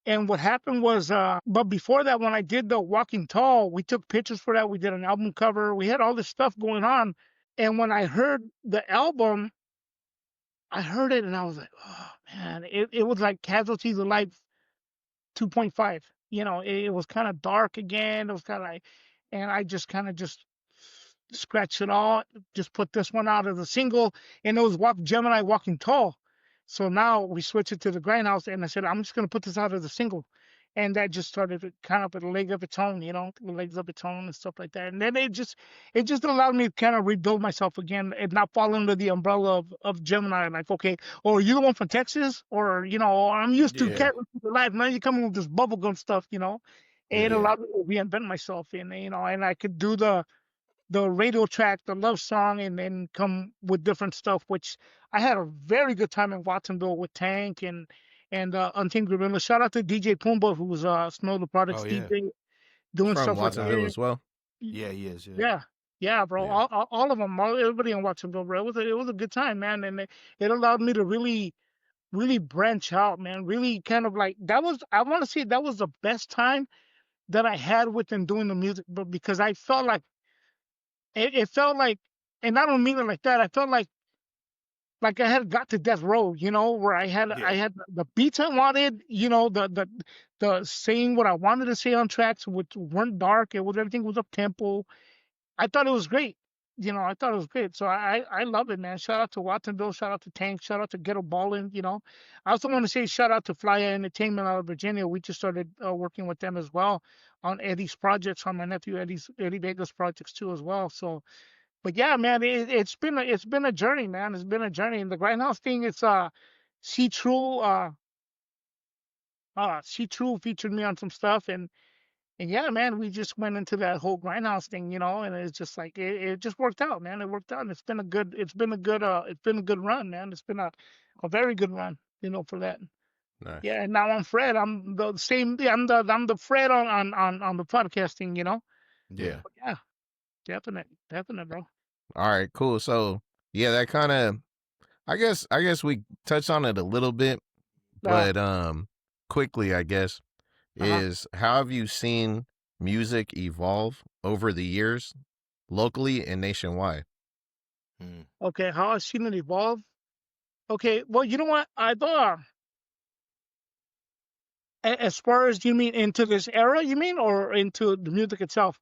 And what happened was, but before that, when I did the Walking Tall, we took pictures for that. We did an album cover. We had all this stuff going on. And when I heard the album, I heard it and I was like, oh man, it was like Casualties of Life 2.5. It was kind of dark again. It was kind of like, and I just kind of just scratched it all, just put this one out as a single, and it was Gemini Walking Tall. So now we switched it to the Grindhouse, and I said, I'm just going to put this out as a single. And that just started kind of with a leg of its own, the legs of its own and stuff like that. And then it just allowed me to kind of rebuild myself again and not fall under the umbrella of Gemini. Like, okay, or you the one from Texas, or, or I'm used to Yeah. life. Now you're coming with this bubblegum stuff, It Yeah. allowed me to reinvent myself, and I could do the radio track, the love song, and then come with different stuff, which I had a very good time in Watsonville with Tank and Untamed Gorilla. Shout out to DJ Pumbaa, who's Snow the Products Oh yeah. DJ, doing From stuff with Watsonville it. as well. Yeah, he is. Yeah. Yeah, yeah, bro. Yeah. All of them, everybody in Watsonville, bro. It was a good time, man, and it allowed me to really, really branch out, man. Really, kind of like that was. I want to say that was the best time that I had within doing the music, but because I felt like it felt like, and I don't mean it like that. I felt like I had got to death row, where I Yeah. had the beats I wanted, the saying what I wanted to say on tracks, which weren't dark. It was everything was up tempo. I thought it was great. I thought it was great. So I love it, man. Shout out to Watsonville. Shout out to Tank. Shout out to Ghetto Ballin'. I also want to say shout out to Flyer Entertainment out of Virginia. We just started working with them as well on Eddie's projects, on my nephew Eddie Vega's projects too as well. So, but yeah, man, it's been a journey, man. It's been a journey. And the Grindhouse thing, it's See True, See True featured me on some stuff, and yeah, man, we just went into that whole grindhouse thing, and it's just like it just worked out, man. It worked out, and it's been a good run, man. It's been a very good run, for that. Nice. Yeah, and now I'm Fred. I'm the same. Yeah, I'm the Fred on the podcasting, Yeah. But yeah, definite, bro. All right, cool. So yeah, that kind of I guess we touched on it a little bit, Uh, but quickly, I guess, uh-huh. is how have you seen music evolve over the years, locally and nationwide? Mm. Okay, how I've seen it evolve. Okay, well, you know what? I thought, as far as you mean into this era, you mean, or into the music itself?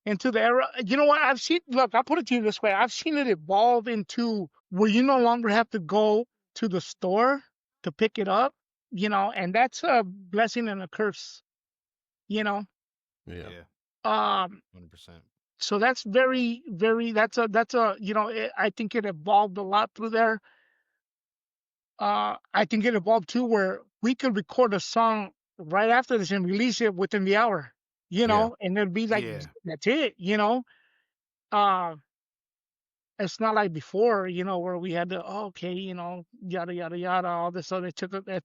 Into the era. You know what? Look, I'll put it to you this way. I've seen it evolve into where you no longer have to go to the store to pick it up, and that's a blessing and a curse, you know. Yeah. Um, 100%. so that's very, very, that's a, I think it evolved a lot through there. I think it evolved too where we could record a song right after this and release it within the hour, Yeah. and it'd be like, Yeah. that's it. Uh, It's not like before, where we had to, okay, yada yada yada, all this other. It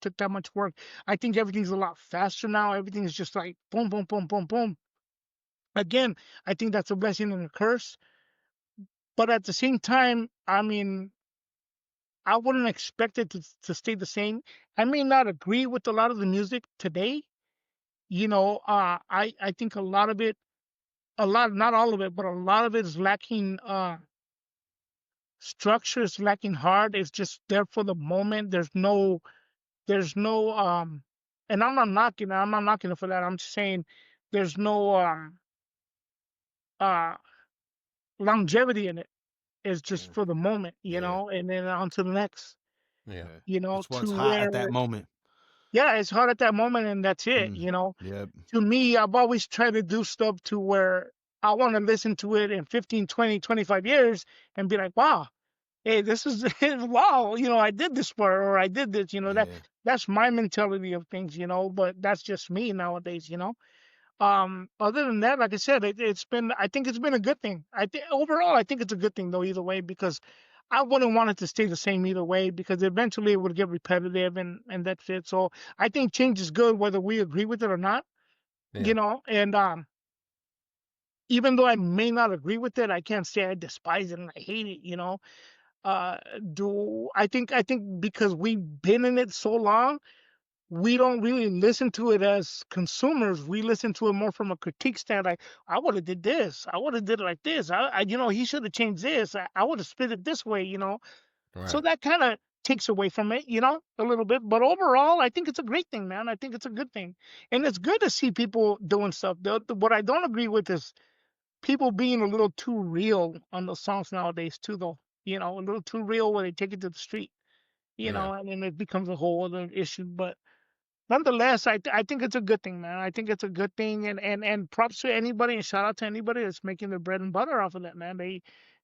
took that much work. I think everything's a lot faster now. Everything's just like boom, boom, boom, boom, boom. Again, I think that's a blessing and a curse. But at the same time, I mean, I wouldn't expect it to stay the same. I may not agree with a lot of the music today. I think a lot of it, not all of it, but a lot of it is lacking. Structure is lacking hard. It's just there for the moment. There's no and I'm not knocking it for that. I'm just saying there's no uh longevity in it. It's just Mm. for the moment, Yeah. and then on to the next, Yeah. It's what's to hot where, at that moment. yeah, it's hard at that moment and that's it, Mm. Yep. To me, I've always tried to do stuff to where I want to listen to it in 15, 20, 25 years and be like, wow, hey, this is wow, I did this part or I did this, Yeah. that's my mentality of things, but that's just me nowadays. Other than that, like I said, I think it's been a good thing. I think overall, I think it's a good thing though, either way, because I wouldn't want it to stay the same either way, because eventually it would get repetitive and that's it. So I think change is good, whether we agree with it or not, Yeah. and even though I may not agree with it, I can't say I despise it and I hate it. Uh, do I think because we've been in it so long, we don't really listen to it as consumers. We listen to it more from a critique stand. Like, I would have did this. I would have did it like this. He should have changed this. I would have spit it this way. So Right. that kind of takes away from it, a little bit. But overall, I think it's a great thing, man. I think it's a good thing, and it's good to see people doing stuff. What I don't agree with is people being a little too real on the songs nowadays, too. Though, a little too real when they take it to the street. Yeah. And then it becomes a whole other issue. But nonetheless, I think it's a good thing, man. I think it's a good thing, and props to anybody and shout out to anybody that's making their bread and butter off of that, man.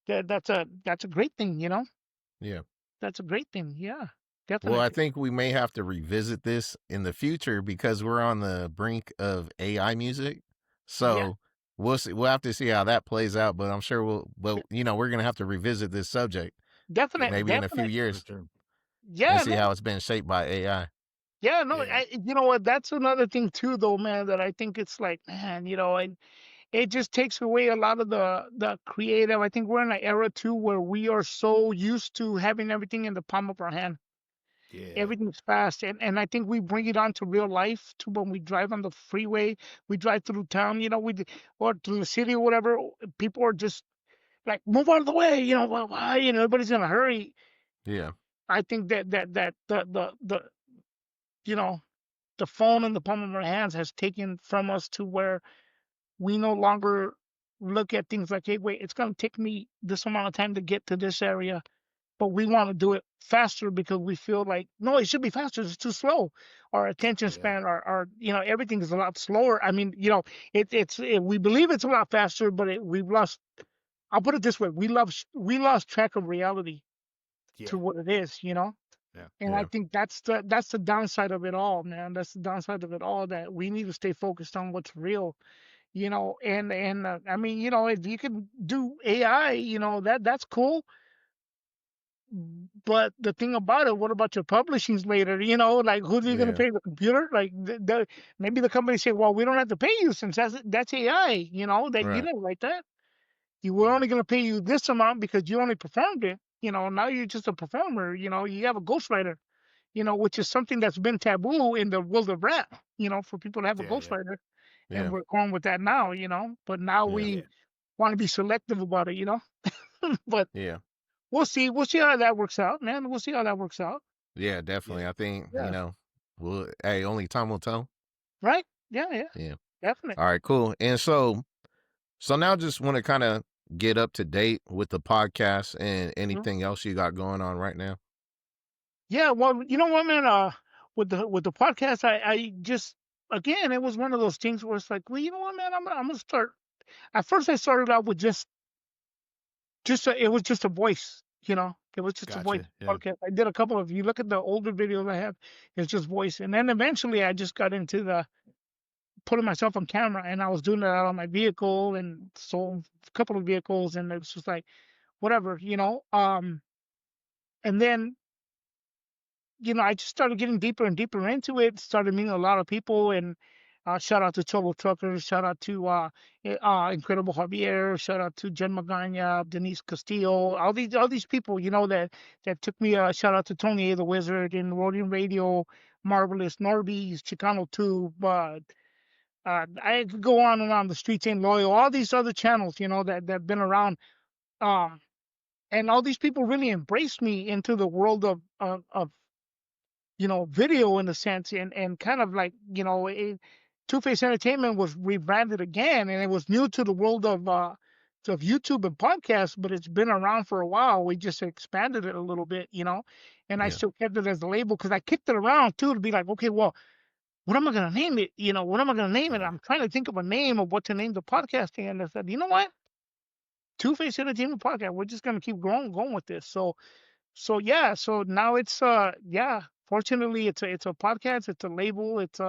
That's a great thing, Yeah. That's a great thing, yeah, Well, I definitely, think we may have to revisit this in the future because we're on the brink of AI music. yeah, So we'll see. We'll have to see how that plays out. But I'm sure we're gonna have to revisit this subject Yeah. definite, maybe in a few definite, For years sure. and yeah, see no, how it's been shaped by AI. yeah, no, Yeah. you know what? That's another thing too, though, man. That I think it's like, man, and it just takes away a lot of the creative. I think we're in an era too where we are so used to having everything in the palm of our hand. Yeah. Everything's fast, and I think we bring it on to real life to when we drive on the freeway, we drive through town, or through the city or whatever. People are just like, move out of the way, why, everybody's in a hurry. Yeah. I think that the you know the phone in the palm of our hands has taken from us to where we no longer look at things like, hey, wait, it's gonna take me this amount of time to get to this area, but we want to do it faster because we feel like, no, it should be faster. It's too slow. Our attention Yeah. span, everything is a lot slower. I mean, we believe it's a lot faster, but we've lost. I'll put it this way: we lost track of reality to Yeah. what it is. Yeah. And I think that's the downside of it all, man. That's the downside of it all, that we need to stay focused on what's real, and I mean, if you can do AI, that's cool. But the thing about it, what about your publishings later? Like, who's you going to Yeah. pay, the computer? Like, maybe the company say, well, we don't have to pay you since that's AI. That you Right. didn't write that. You were only going to pay you this amount because you only performed it. Now you're just a performer. You have a ghostwriter. Which is something that's been taboo in the world of rap. For people to have a Yeah. Yeah. ghostwriter, and Yeah. we're going with that now. But now Yeah. we Yeah. want to be selective about it. But Yeah. we'll see. We'll see how that works out, man. We'll see how that works out. Yeah, Yeah. definitely. I think, Yeah. well, hey, only time will tell. Right. Yeah. Yeah. Yeah. Definitely. All right, cool. And so now just want to kind of get up to date with the podcast and Mhm. anything else you got going on right now. Yeah. Well, you know what, man. With the podcast, I just, again, it was one of those things where it's like, well, you know what, man. I'm gonna start. At first, I started out with it was just a voice. It was just a voice Gotcha. Yeah. podcast. I did a couple of. You look at the older videos I have, it's just voice, and then eventually I just got into the putting myself on camera, and I was doing that out on my vehicle, and sold a couple of vehicles, and it was just like whatever. And then I just started getting deeper and deeper into it. Started meeting a lot of people, and shout out to Total Truckers, shout out to Incredible Javier, shout out to Jen Magana, Denise Castillo, all these people, that took me. Shout out to Tony A. the Wizard and Rodian Radio, Marvelous, Norby's, Chicano Tube. I could go on and on. The Streets Ain't Loyal, all these other channels, that been around. Um, and all these people really embraced me into the world of video, in a sense, and kind of like, Two Face Entertainment was rebranded again, and it was new to the world of YouTube and podcasts, but it's been around for a while. We just expanded it a little bit, and I Yeah. still kept it as a label because I kicked it around too to be like, okay, well, what am I gonna name it? What am I gonna name it? Yeah. I'm trying to think of a name of what to name the podcast, and I said, you know what? Two Face Entertainment Podcast. We're just gonna keep going with this. So yeah, so now it's yeah. Fortunately, it's a podcast, it's a label, it's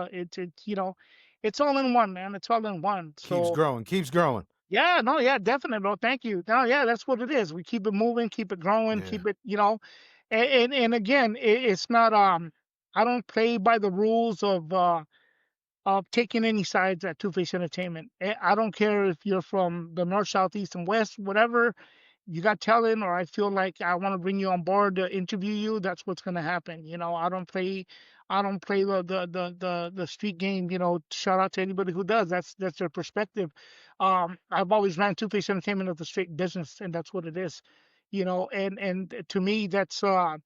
it's all in one, man. It's all in one. Keeps So growing. Keeps growing. yeah, no, yeah, definitely, bro. Thank you. No, yeah, that's what it is. We keep it moving, keep it growing, Yeah. keep it, and again, it's not I don't play by the rules of taking any sides at Two Face Entertainment. I don't care if you're from the north, south, east, and west, whatever you got talent, or I feel like I want to bring you on board to interview you. That's what's gonna happen. I don't play the street game. Shout out to anybody who does. That's their perspective. I've always ran Two Face Entertainment as a straight business, and that's what it is. And to me, that's I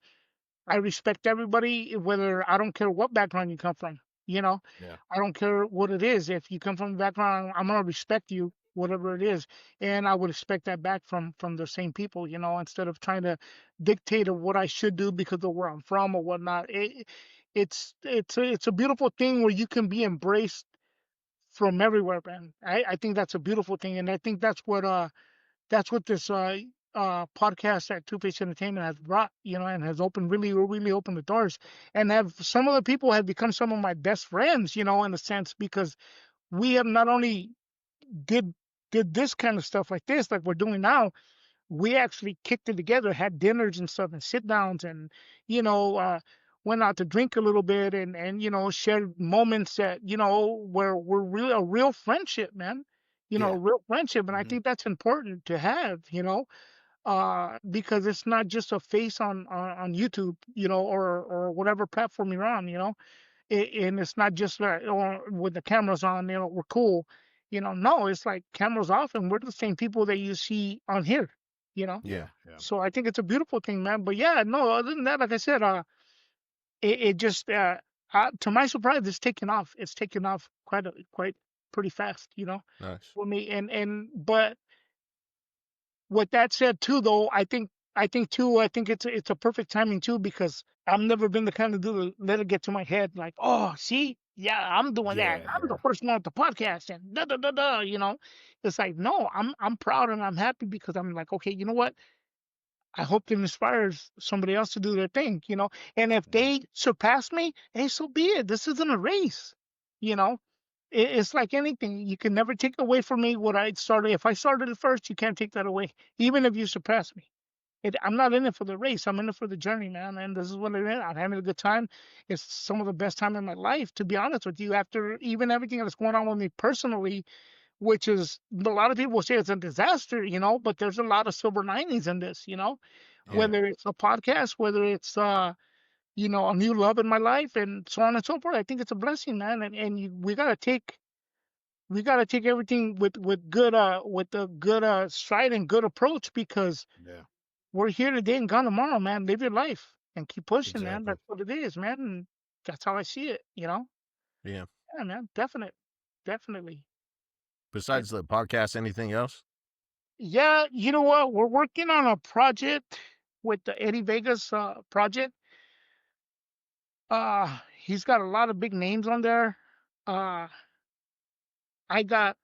respect everybody, whether I don't care what background you come from. You know, Yeah. I don't care what it is. If you come from a background, I'm gonna respect you, whatever it is, and I would expect that back from the same people. Instead of trying to dictate of what I should do because of where I'm from or whatnot. It's a beautiful thing where you can be embraced from everywhere, man. I think that's a beautiful thing, and I think that's what this podcast at Two Face Entertainment has brought, and has opened, really, really opened the doors. And have some of the people have become some of my best friends, in a sense, because we have not only did did this kind of stuff like this, like we're doing now. We actually kicked it together, had dinners and stuff, and sit downs, and you know, uh, went out to drink a little bit, and shared moments that where we're real a real friendship, man. Yeah. Real friendship, and I Hmm. think that's important to have. Because it's not just a face on YouTube, or whatever platform you're on, and it's not just or with the cameras on, we're cool, no, it's like cameras off and we're the same people that you see on here, you know. Yeah. Yeah. Yeah. So I think it's a beautiful thing, man. But yeah, no, other than that, like I said, it just to my surprise, it's taken off quite pretty fast, Nice. for me. But with that said, too, though, I think it's a perfect timing too, because I've never been the kind of dude to let it get to my head like, oh, see, yeah, I'm doing that. Yeah. I'm the Yeah. first one at the podcast, and da da da da. It's like, no, I'm proud and I'm happy because I'm like, okay, you know what? I hope it inspires somebody else to do their thing, you know. And if they surpass me, hey, so be it. This isn't a race, you know. It's like anything. You can never take away from me what I started. If I started it first, you can't take that away, even if you surpass me. I'm not in it for the race. I'm in it for the journey, man. And this is what it is. I'm having a good time. It's some of the best time in my life, to be honest with you. After even everything that's going on with me personally, which is a lot of people say it's a disaster, you know, but there's a lot of silver linings in this, you know, Yeah. whether it's a podcast, whether it's you know, a new love in my life, and so on and so forth. I think it's a blessing, man. And we gotta take everything with a good stride and good approach, because Yeah. we're here today and gone tomorrow, man. Live your life and keep pushing, man. Exactly. That's what it is, man. And that's how I see it, you know. Yeah. Yeah, man. Definitely. And Besides the podcast, anything else? yeah, you know what? We're working on a project with the Eddie Vegas project. He's got a lot of big names on there. Uh, I got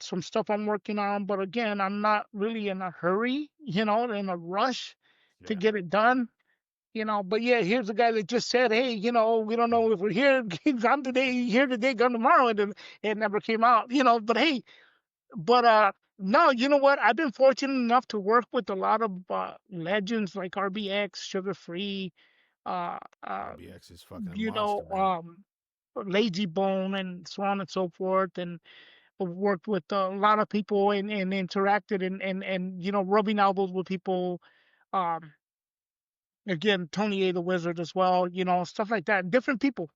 some stuff I'm working on, but again, I'm not really in a hurry, you know, in a rush to Yeah. get it done, you know. But yeah, here's a guy that just said, hey, you know, we don't know if we're here, gone today, here today, gone tomorrow, and then it never came out, you know. But hey, but no, you know what? I've been fortunate enough to work with a lot of legends like RBX, Sugar Free, uh, uh, RBX is fucking you know, monster, man. Lazy Bone, and so on and so forth. And I've worked with a lot of people and interacted and you know, rubbing elbows with people. Um, again, Tony A the Wizard as well, you know, stuff like that. Different people,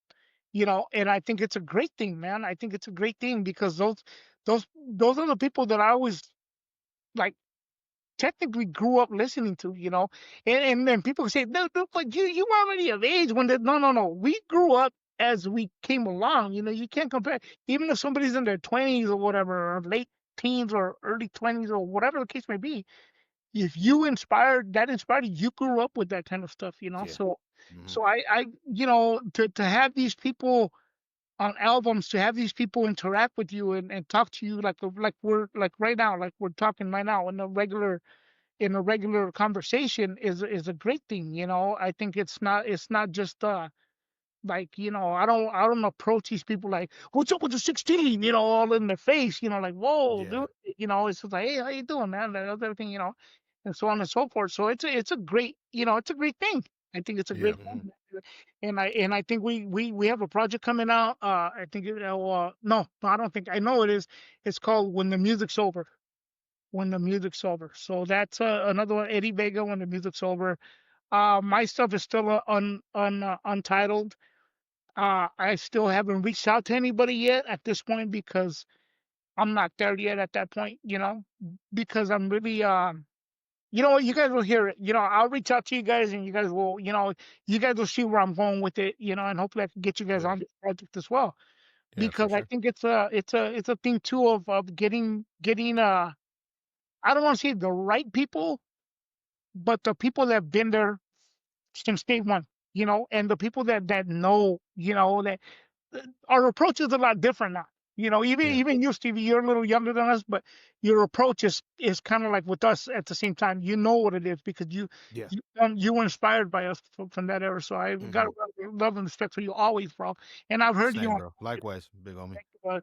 you know, and I think it's a great thing, man. I think it's a great thing because those are the people that I always like technically grew up listening to, you know. And then people say, no, no, but you were already of age when the no. We grew up as we came along, you know. You can't compare, even if somebody's in their 20s or whatever, or late teens or early 20s or whatever the case may be. If you inspired you, you grew up with that kind of stuff, you know. Yeah. So Hmm. so I you know, to have these people on albums, to have these people interact with you and talk to you like we're like right now, like we're talking right now in a regular conversation is a great thing, you know. I think it's not just like, you know, I don't approach these people like, what's up with the 16, you know, all in their face, you know, like, whoa, Yeah. dude, you know. It's just like, hey, how you doing, man, that other thing, you know, and so on and so forth. So it's a great, you know, it's a great thing. I think it's a Yeah. great Hmm. thing. And I think we have a project coming out. I think no, I don't think, I know it is. It's called When the Music's Over. When the Music's Over. So that's another one, Eddie Vega, When the Music's Over. My stuff is still untitled. I still haven't reached out to anybody yet at this point because I'm not there yet at that point, you know, because I'm really, you know what, you guys will hear it. You know, I'll reach out to you guys and you guys will, you know, you guys will see where I'm going with it, you know, and hopefully I can get you guys Yeah. on this project as well. Yeah, for Because I sure. think it's a thing too of getting I don't want to say the right people, but the people that have been there since day one, you know, and the people that know, you know, that our approach is a lot different now. You know, Yeah. even you, Stevie, you're a little younger than us, but your approach is kind of like with us at the same time. You know what it is because Yeah. you were inspired by us from that era. So I've got Hmm. a lot of love and respect for you always, bro. And I've heard you Same, on, bro. Likewise, big homie.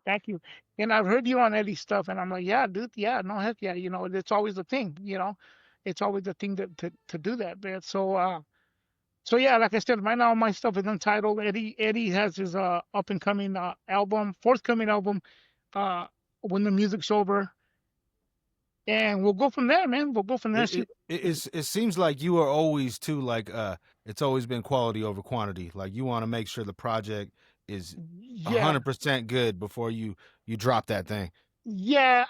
thank you. And I've heard you on Eddie's stuff, and I'm like, yeah, dude, yeah, no, heck yeah, you know, it's always a thing, you know, it's always a thing to do that, man. So yeah, like I said, right now my stuff is untitled. Eddie has his up and coming forthcoming album, uh, When the Music's Over, and we'll go from there, man. We'll go from there. See, It seems like you are always too like it's always been quality over quantity. Like you want to make sure the project is yeah, 100% good before you drop that thing. yeah.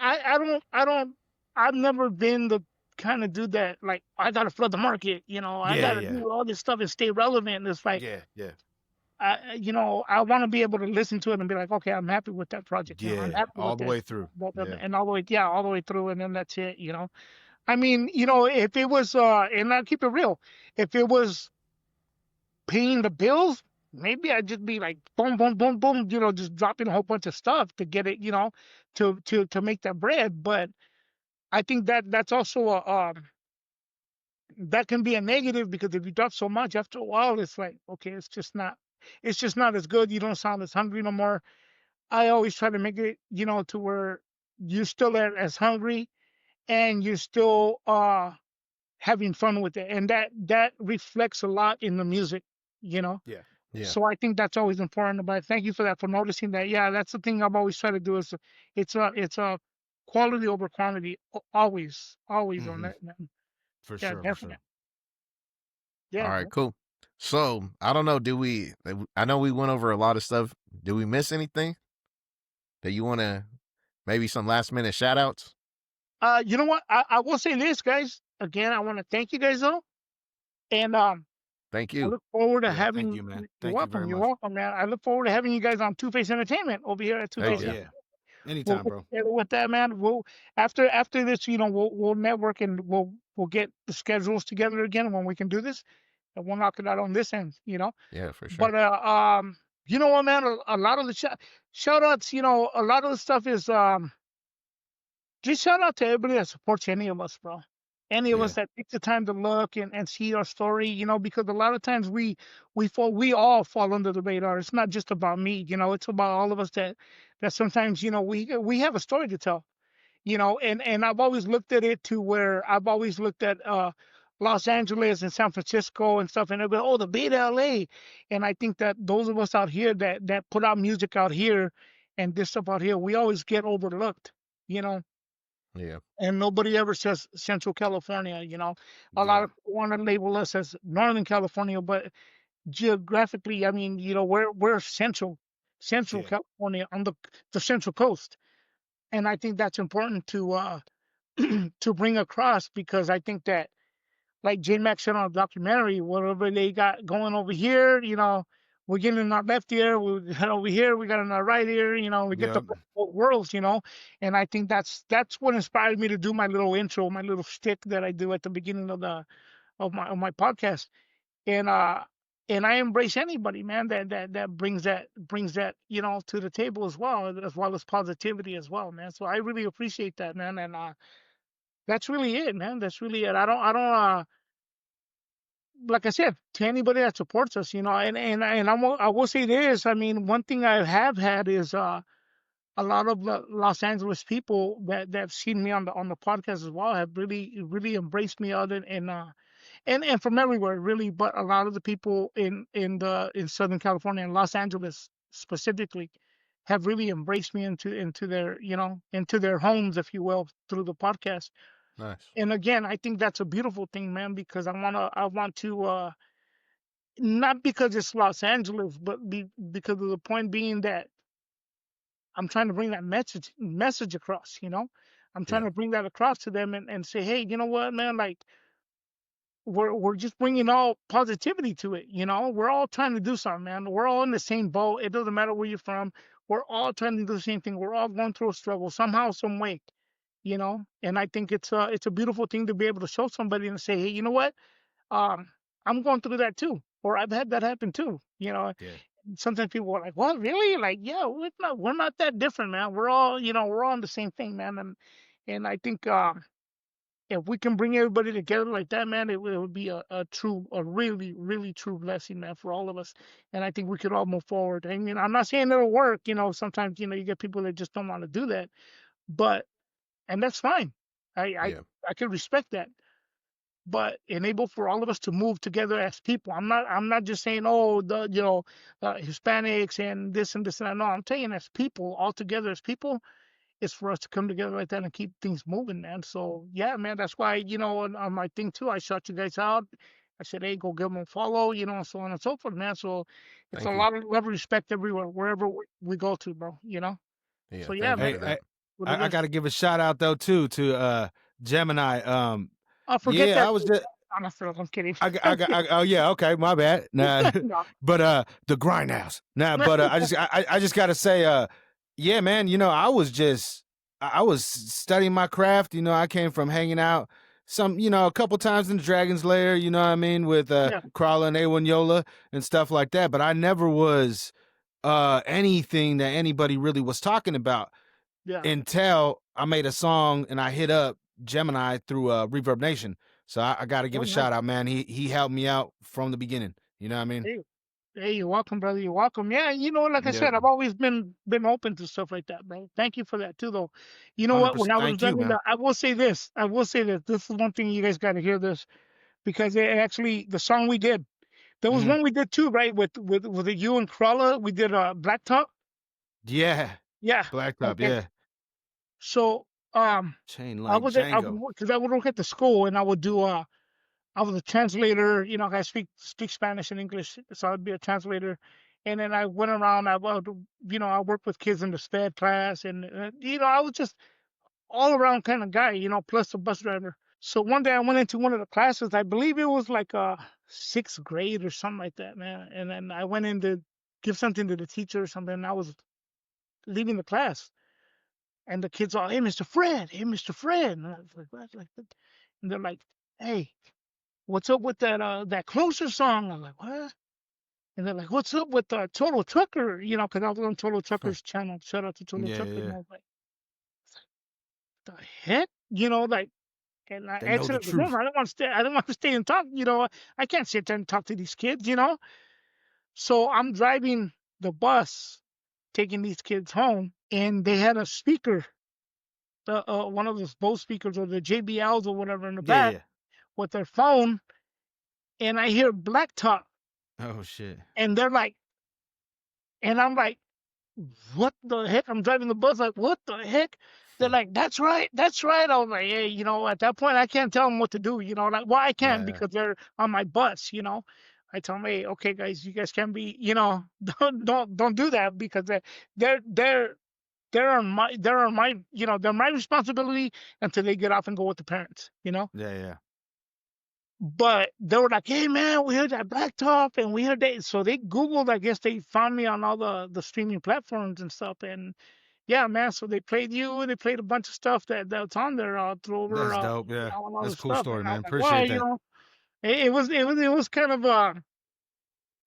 I've never been the kind of dude that like I gotta flood the market. You know, I Yeah, gotta yeah, do all this stuff and stay relevant. It's like yeah, yeah, you know, I want to be able to listen to it and be like, okay, I'm happy with that project. You know, I'm yeah. happy All with the this, way through. Yeah, and all the way, yeah, all the way through, and then that's it. You know. I mean, you know, if it was, and I'll keep it real, if it was paying the bills, maybe I'd just be like, boom, boom, boom, boom, you know, just dropping a whole bunch of stuff to get it, you know, to make that bread. But I think that that's also that can be a negative, because if you drop so much, after a while, it's like, okay, it's just not as good. You don't sound as hungry no more. I always try to make it, to where you're still as hungry, and you're still having fun with it, and that reflects a lot in the music, you know. Yeah. Yeah. So I think that's always important. But thank you for that, for noticing that. Yeah, that's the thing I've always tried to do, is it's a quality over quantity, always on that, man. For Yeah, sure. definitely. For Yeah, All right, man. cool. So I don't know. I know we went over a lot of stuff. Did we miss anything that you want to, maybe some last minute shout outs? You know what? I will say this, guys. Again, I want to thank you guys all, and Thank I you. look forward to Yeah, having. thank you, man. You're Thank you very welcome. You're much. welcome, man. I look forward to having you guys on Two Face Entertainment over here at Two Heck Face. yeah. Yeah. We'll Anytime, get bro. together with that, man. We'll after this, we'll network, and we'll get the schedules together again when we can do this, and we'll knock it out on this end, Yeah, for sure. But you know what, man? A lot of the shout outs, a lot of the stuff is just shout out to everybody that supports any of us, bro. Any of Yeah. us that take the time to look and see our story, because a lot of times we all fall under the radar. It's not just about me, it's about all of us that sometimes, we have a story to tell, and I've always looked at it to where I've always looked at Los Angeles and San Francisco and stuff, and everybody, oh, the Bay to LA. And I think that those of us out here that put out music out here and this stuff out here, we always get overlooked, Yeah. and nobody ever says Central California. A lot of people want to label us as Northern California, but geographically, I mean, we're Central Yeah. California on the Central Coast, and I think that's important to to bring across, because I think that, like J Max said on a documentary, whatever they got going over here, we're getting in our left ear, we head over here, we got in our right ear, we get the Yep. both worlds, and I think that's what inspired me to do my little intro, my little shtick that I do at the beginning of my podcast, and I embrace anybody, man, that brings that to the table as well as positivity as well, man. So I really appreciate that, man, and that's really it, man. That's really it. I don't like I said, to anybody that supports us, I will say this. I mean, one thing I have had is a lot of the Los Angeles people that have seen me on the podcast as well have really embraced me, other and from everywhere, really. But a lot of the people in Southern California and Los Angeles specifically have really embraced me into their into their homes, if you will, through the podcast. Nice. And again, I think that's a beautiful thing, man, because I want to not because it's Los Angeles, but because of the point being that I'm trying to bring that message across, I'm trying Yeah. to bring that across to them, and say, hey, you know what, man, like we're just bringing all positivity to it, we're all trying to do something, man. We're all in the same boat. It doesn't matter where you're from. We're all trying to do the same thing. We're all going through a struggle somehow, some way, and I think it's a beautiful thing to be able to show somebody and say, hey, you know what, um I'm going through that too, or I've had that happen too. Yeah. Sometimes people are like, what, really? Like, yeah, we're not that different, man. We're all we're all in the same thing, man. And I think if we can bring everybody together like that, man, it would be a really, really true blessing, man, for all of us. And I think we could all move forward. I mean, I'm not saying it'll work, sometimes, you get people that just don't want to do that, but, and that's fine. I Yeah. I can respect that, but enable for all of us to move together as people. I'm not just saying, oh, the Hispanics and this and this and that. No, I'm saying as people, all together as people, it's for us to come together like that and keep things moving, man. So yeah, man, that's why, on my thing too, I shot you guys out. I said, hey, go give them a follow, and so on and so forth, man. So it's Thank a you. lot of love and respect everywhere, wherever we go to, bro. Yeah. So yeah, Thank you man. Hey, for that. I got to give a shout out though too to Gemini. I'll forget Yeah, that. I was just I'm kidding. oh yeah, okay, my bad. Nah, No. but the Grindhouse. Nah, but I just gotta say, yeah, man. I was studying my craft. I came from hanging out a couple times in the Dragon's Lair. You know what I mean, with Yeah. Krala and Awanyola and stuff like that. But I never was anything that anybody really was talking about Yeah. until I made a song and I hit up Gemini through Reverb Nation. So I got to give Oh, a nice. shout out, man. He helped me out from the beginning. You know what I mean? Hey, hey, you're welcome, brother. You're welcome. Yeah, like I Yep. said, I've always been open to stuff like that, bro. Thank you for that too, though. You know what? When 100%. I was Thank you, running man. I will say this. I will say this. This is one thing you guys got to hear this because it actually the song we did. There was Mhm. one we did too, right? With you and Crawler, we did Blacktop. Yeah. Yeah. Blacktop. Okay. Yeah. So Chain I like was Django. because I would work at the school and I would do I was a translator. I speak Spanish and English, so I'd be a translator. And then I went around. I would, I worked with kids in the SPED class, and I was just all around kind of guy. Plus a bus driver. So one day I went into one of the classes. I believe it was like sixth grade or something like that, man. And then I went in to give something to the teacher or something. And I was leaving the class, and the kids all, "Hey, Mr. Fred! Hey, Mr. Fred!" And I was like, "What?" Like, and they're like, "Hey, what's up with that Closer song?" I'm like, "What?" And they're like, "What's up with Total Trucker?" Because I was on Total Trucker's channel. Shout out to Total Yeah, Trucker. And yeah. I was like, "The heck?" Like, and I They know the answered the room. truth. I don't want to stay. I don't want to stay and talk. I can't sit there and talk to these kids. So I'm driving the bus, taking these kids home, and they had a speaker, one of those Bose speakers or the JBLs or whatever in the Yeah, back yeah. with their phone, and I hear Blacktop, Oh shit. and they're like, and I'm like, what the heck? I'm driving the bus, like, what the heck? They're like, that's right, that's right. I was like, hey, at that point, I can't tell them what to do, like, well, I can Yeah, because they're on my bus. I tell them, hey, okay, guys, you guys can be, don't do that because they're they're they're on my, they're my responsibility until they get off and go with the parents. yeah, yeah. But they were like, "Hey man, we heard that Blacktop, and we heard that." So they Googled. I guess they found me on all the streaming platforms and stuff. And yeah, man. So they played you. They played a bunch of stuff that's on there through over, That's dope. Yeah. and all That's this a cool stuff. And story, I was man. like, well, Appreciate that.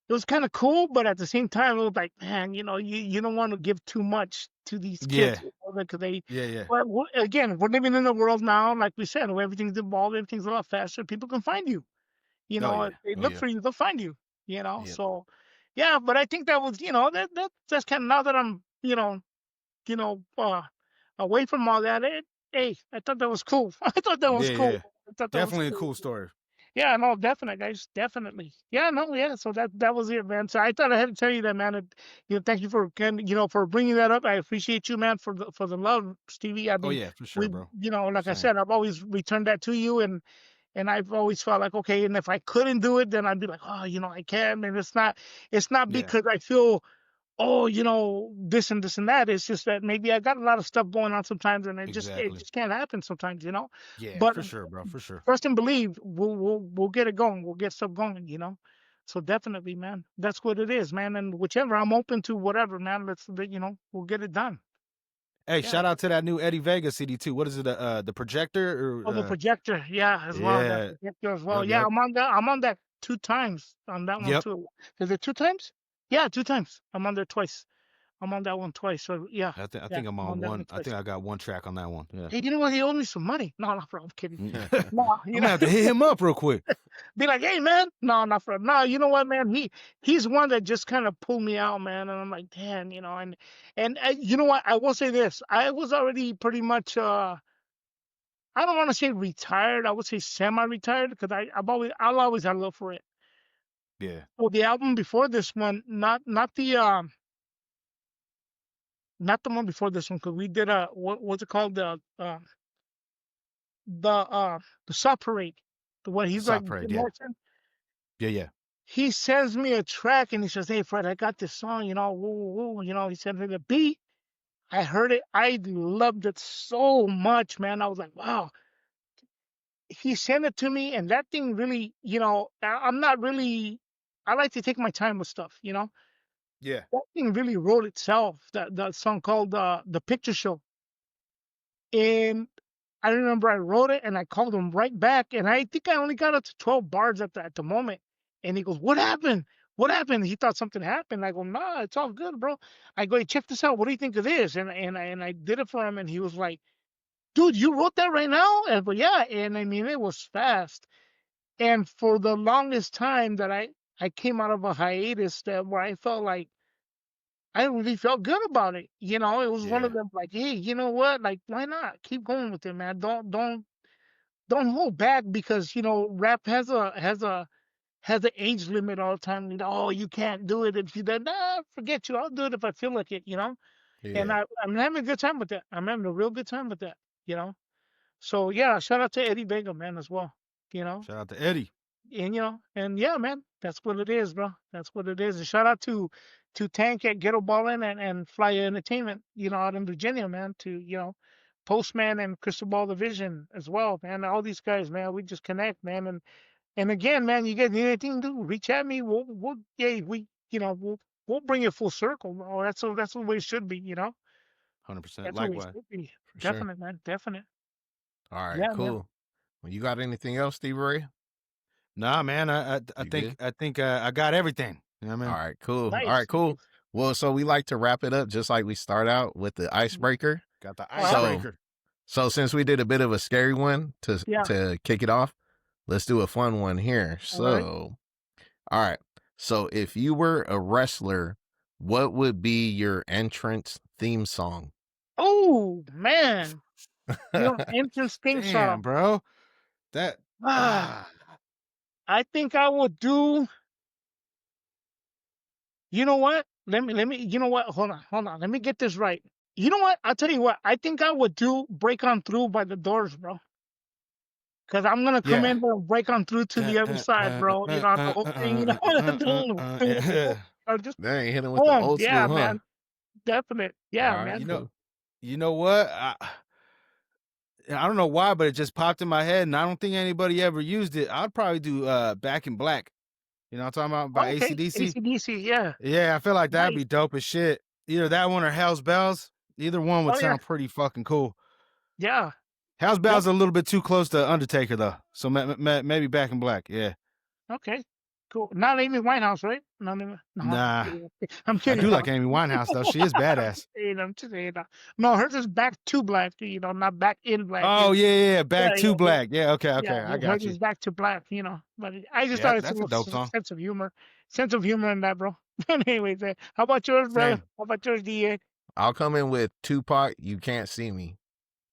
it was kind of cool, but at the same time, it was like, man, you don't want to give too much to these kids Yeah. because they. Yeah, yeah. Well, again, we're living in a world now, like we said, where everything's evolved, everything's a lot faster. People can find you. Oh If yeah. they Oh look yeah. for you, they'll find you. Yep. So yeah, but I think that was, that's kind of now that I'm, you know, uh, away from all that. Hey, I thought that was cool. I thought that was Yeah, cool. yeah. I thought that was Definitely a cool. cool story. Yeah, no, definitely, guys, definitely. Yeah, no, yeah. So that was it, man. So I thought I had to tell you that, man. Thank you for for bringing that up. I appreciate you, man, for the love, Stevie. I Oh mean, yeah, for sure, we, bro. like I Same. said, I've always returned that to you, and I've always felt like, okay, and if I couldn't do it, then I'd be like, oh, I can. And it's not Yeah. because I feel, oh, this and this and that. It's just that maybe I got a lot of stuff going on sometimes, and it Exactly. just can't happen sometimes. Yeah, But for sure, bro. For sure. trust and believe, we'll get it going. We'll get stuff going. So definitely, man, that's what it is, man. And whichever, I'm open to whatever, man. We'll get it done. Hey, Yeah. shout out to that new Eddie Vega CD too. What is it? The projector Oh, the or projector, yeah, as well. That yeah. projector as well. Yep, Yeah, yep. I'm on that 2 times on that one Yep. too. Is it 2 times? Yeah, 2 times. I'm on there twice. I'm on that one twice. So yeah, I yeah, think I'm I'm on on that one. one I twice. think I got one track on that one. Yeah. Hey, you know what? He owed me some money. No, not for. I'm kidding. I'm No, gonna have to hit him up real quick. be like, hey man, no, not for. No, you know what, man? He's one that just kind of pulled me out, man. And I'm like, damn, and you know what? I will say this. I was already pretty much I don't want to say retired. I would say semi-retired because I'll always have love for it. Yeah. So the album before this one, not the one before this one, because we did what's it called, the Sub Parade, the one The he's like soft parade. Jim Yeah. Morrison. Yeah, yeah. He sends me a track and he says, "Hey Fred, I got this song, woo, woo, woo," he sent me the beat. I heard it. I loved it so much, man. I was like, wow. He sent it to me, and that thing really, I'm not really. I like to take my time with stuff. Yeah. That thing really wrote itself. That song called "The Picture Show," and I remember I wrote it, and I called him right back, and I think I only got up to 12 bars at the moment. And he goes, "What happened? What happened?" He thought something happened. I go, "Nah, it's all good, bro." I go, "Hey, check this out. What do you think of this?" And I did it for him, and he was like, dude, you wrote that right now? And, but yeah, and I mean, it was fast. And for the longest time that I came out of a hiatus where I felt like I really felt good about it. You know, it was one Yeah. of them like, hey, you know what? Like, why not keep going with it, man? Don't hold back because you know rap has an age limit all the time. You know, oh, you can't do it if you don't. Nah, forget you. I'll do it if I feel like it. You know, and Yeah. I'm having a good time with that. I'm having a real good time with that. You know, so yeah, shout out to Eddie Vega, man, as well. You know, Shout out to Eddie. and you know, and yeah, man, that's what it is, bro. That's what it is. And shout out to Tank at Ghetto Ballin' and Flyer Entertainment, you know, out in Virginia, man. To you know, Postman and Crystal Ball Division as well, man. All these guys, man, we just connect, man. And again, man, you guys need anything to do, reach at me. We'll yeah, we you know we'll bring it full circle, bro. That's the way it should be, you know. 100%. That's the way it Likewise. should be. For sure. Definite, man. Definite. All right, Yeah, man. cool. Well, you got anything else, Stevie Ray? Nah, man. I You think good? I got everything. You know what I All mean? right, cool. All Nice, right, cool. nice. Well, so we like to wrap it up just like we start out with the icebreaker. Got the All right. icebreaker. So since we did a bit of a scary one Yeah. to kick it off, let's do a fun one here. All right. So, all right. So if you were a wrestler, what would be your entrance theme song? Oh man, you know, entrance theme Damn, song. bro. That Ah, I think I would do. You know what? Let me. You know what? Hold on. Let me get this right. You know what? I'll tell you what. I think I would do "Break On Through" by the Doors, bro. Cause I'm gonna come yeah. in there and break on through to the other side, bro. You know, the whole thing. You know, Yeah. just They ain't hitting with the boom. old Yeah, school, huh? man. Definite. All Yeah, right, man. cool. You know what? I don't know why, but it just popped in my head, and I don't think anybody ever used it. I'd probably do "Back in Black." You know what I'm talking about by Okay. AC/DC? AC/DC. Yeah. Yeah, I feel like that'd Nice. be dope as shit. Either that one or Hell's Bells. Either one would Oh yeah. sound pretty fucking cool. Yeah. Hell's Yep. Bells a little bit too close to Undertaker though, so maybe Back in Black. Yeah. Okay. Cool. Not Amy Winehouse, right? Not Amy. No, Nah, I'm I kidding. do like Amy Winehouse though. She is badass. I'm just saying. No, hers is Back to Black. You know, not Back in Black. Oh yeah, Back Yeah, to yeah, Black. Yeah, okay, yeah. I got Hers you. is Back to Black. You know, but I just Yeah, thought it's a that's a little dope song. sense of humor in that, bro. Anyways, how about yours, brother? Same. How about yours, DA? I'll come in with Tupac. You can't see me.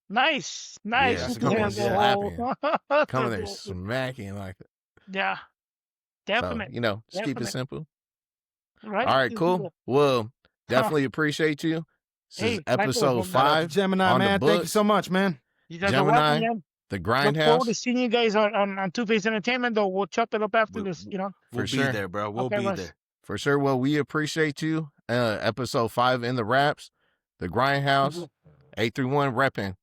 Nice. Yeah, That's a You good can one. have the Yeah. whole. Coming there smacking like that. Yeah, So, definite. you know, just keep it Definite. simple. Right? All right, Just cool. do it. Well, definitely appreciate you. This is Hey, likewise, episode man. Shout out to 5 Gemini, on the man. Thank you books. so much, man. You guys are welcome, Gemini, man. The Look forward to Grindhouse, seeing you guys on Two Face Entertainment, though. We'll chop it up after this, you know. We'll For be sure. there, bro. We'll Okay, be Russ. there. For sure. Well, we appreciate you. Episode 5 in the Raps, The Grindhouse, 831 repping.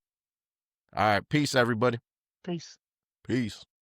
All right, peace, everybody. Peace. Peace.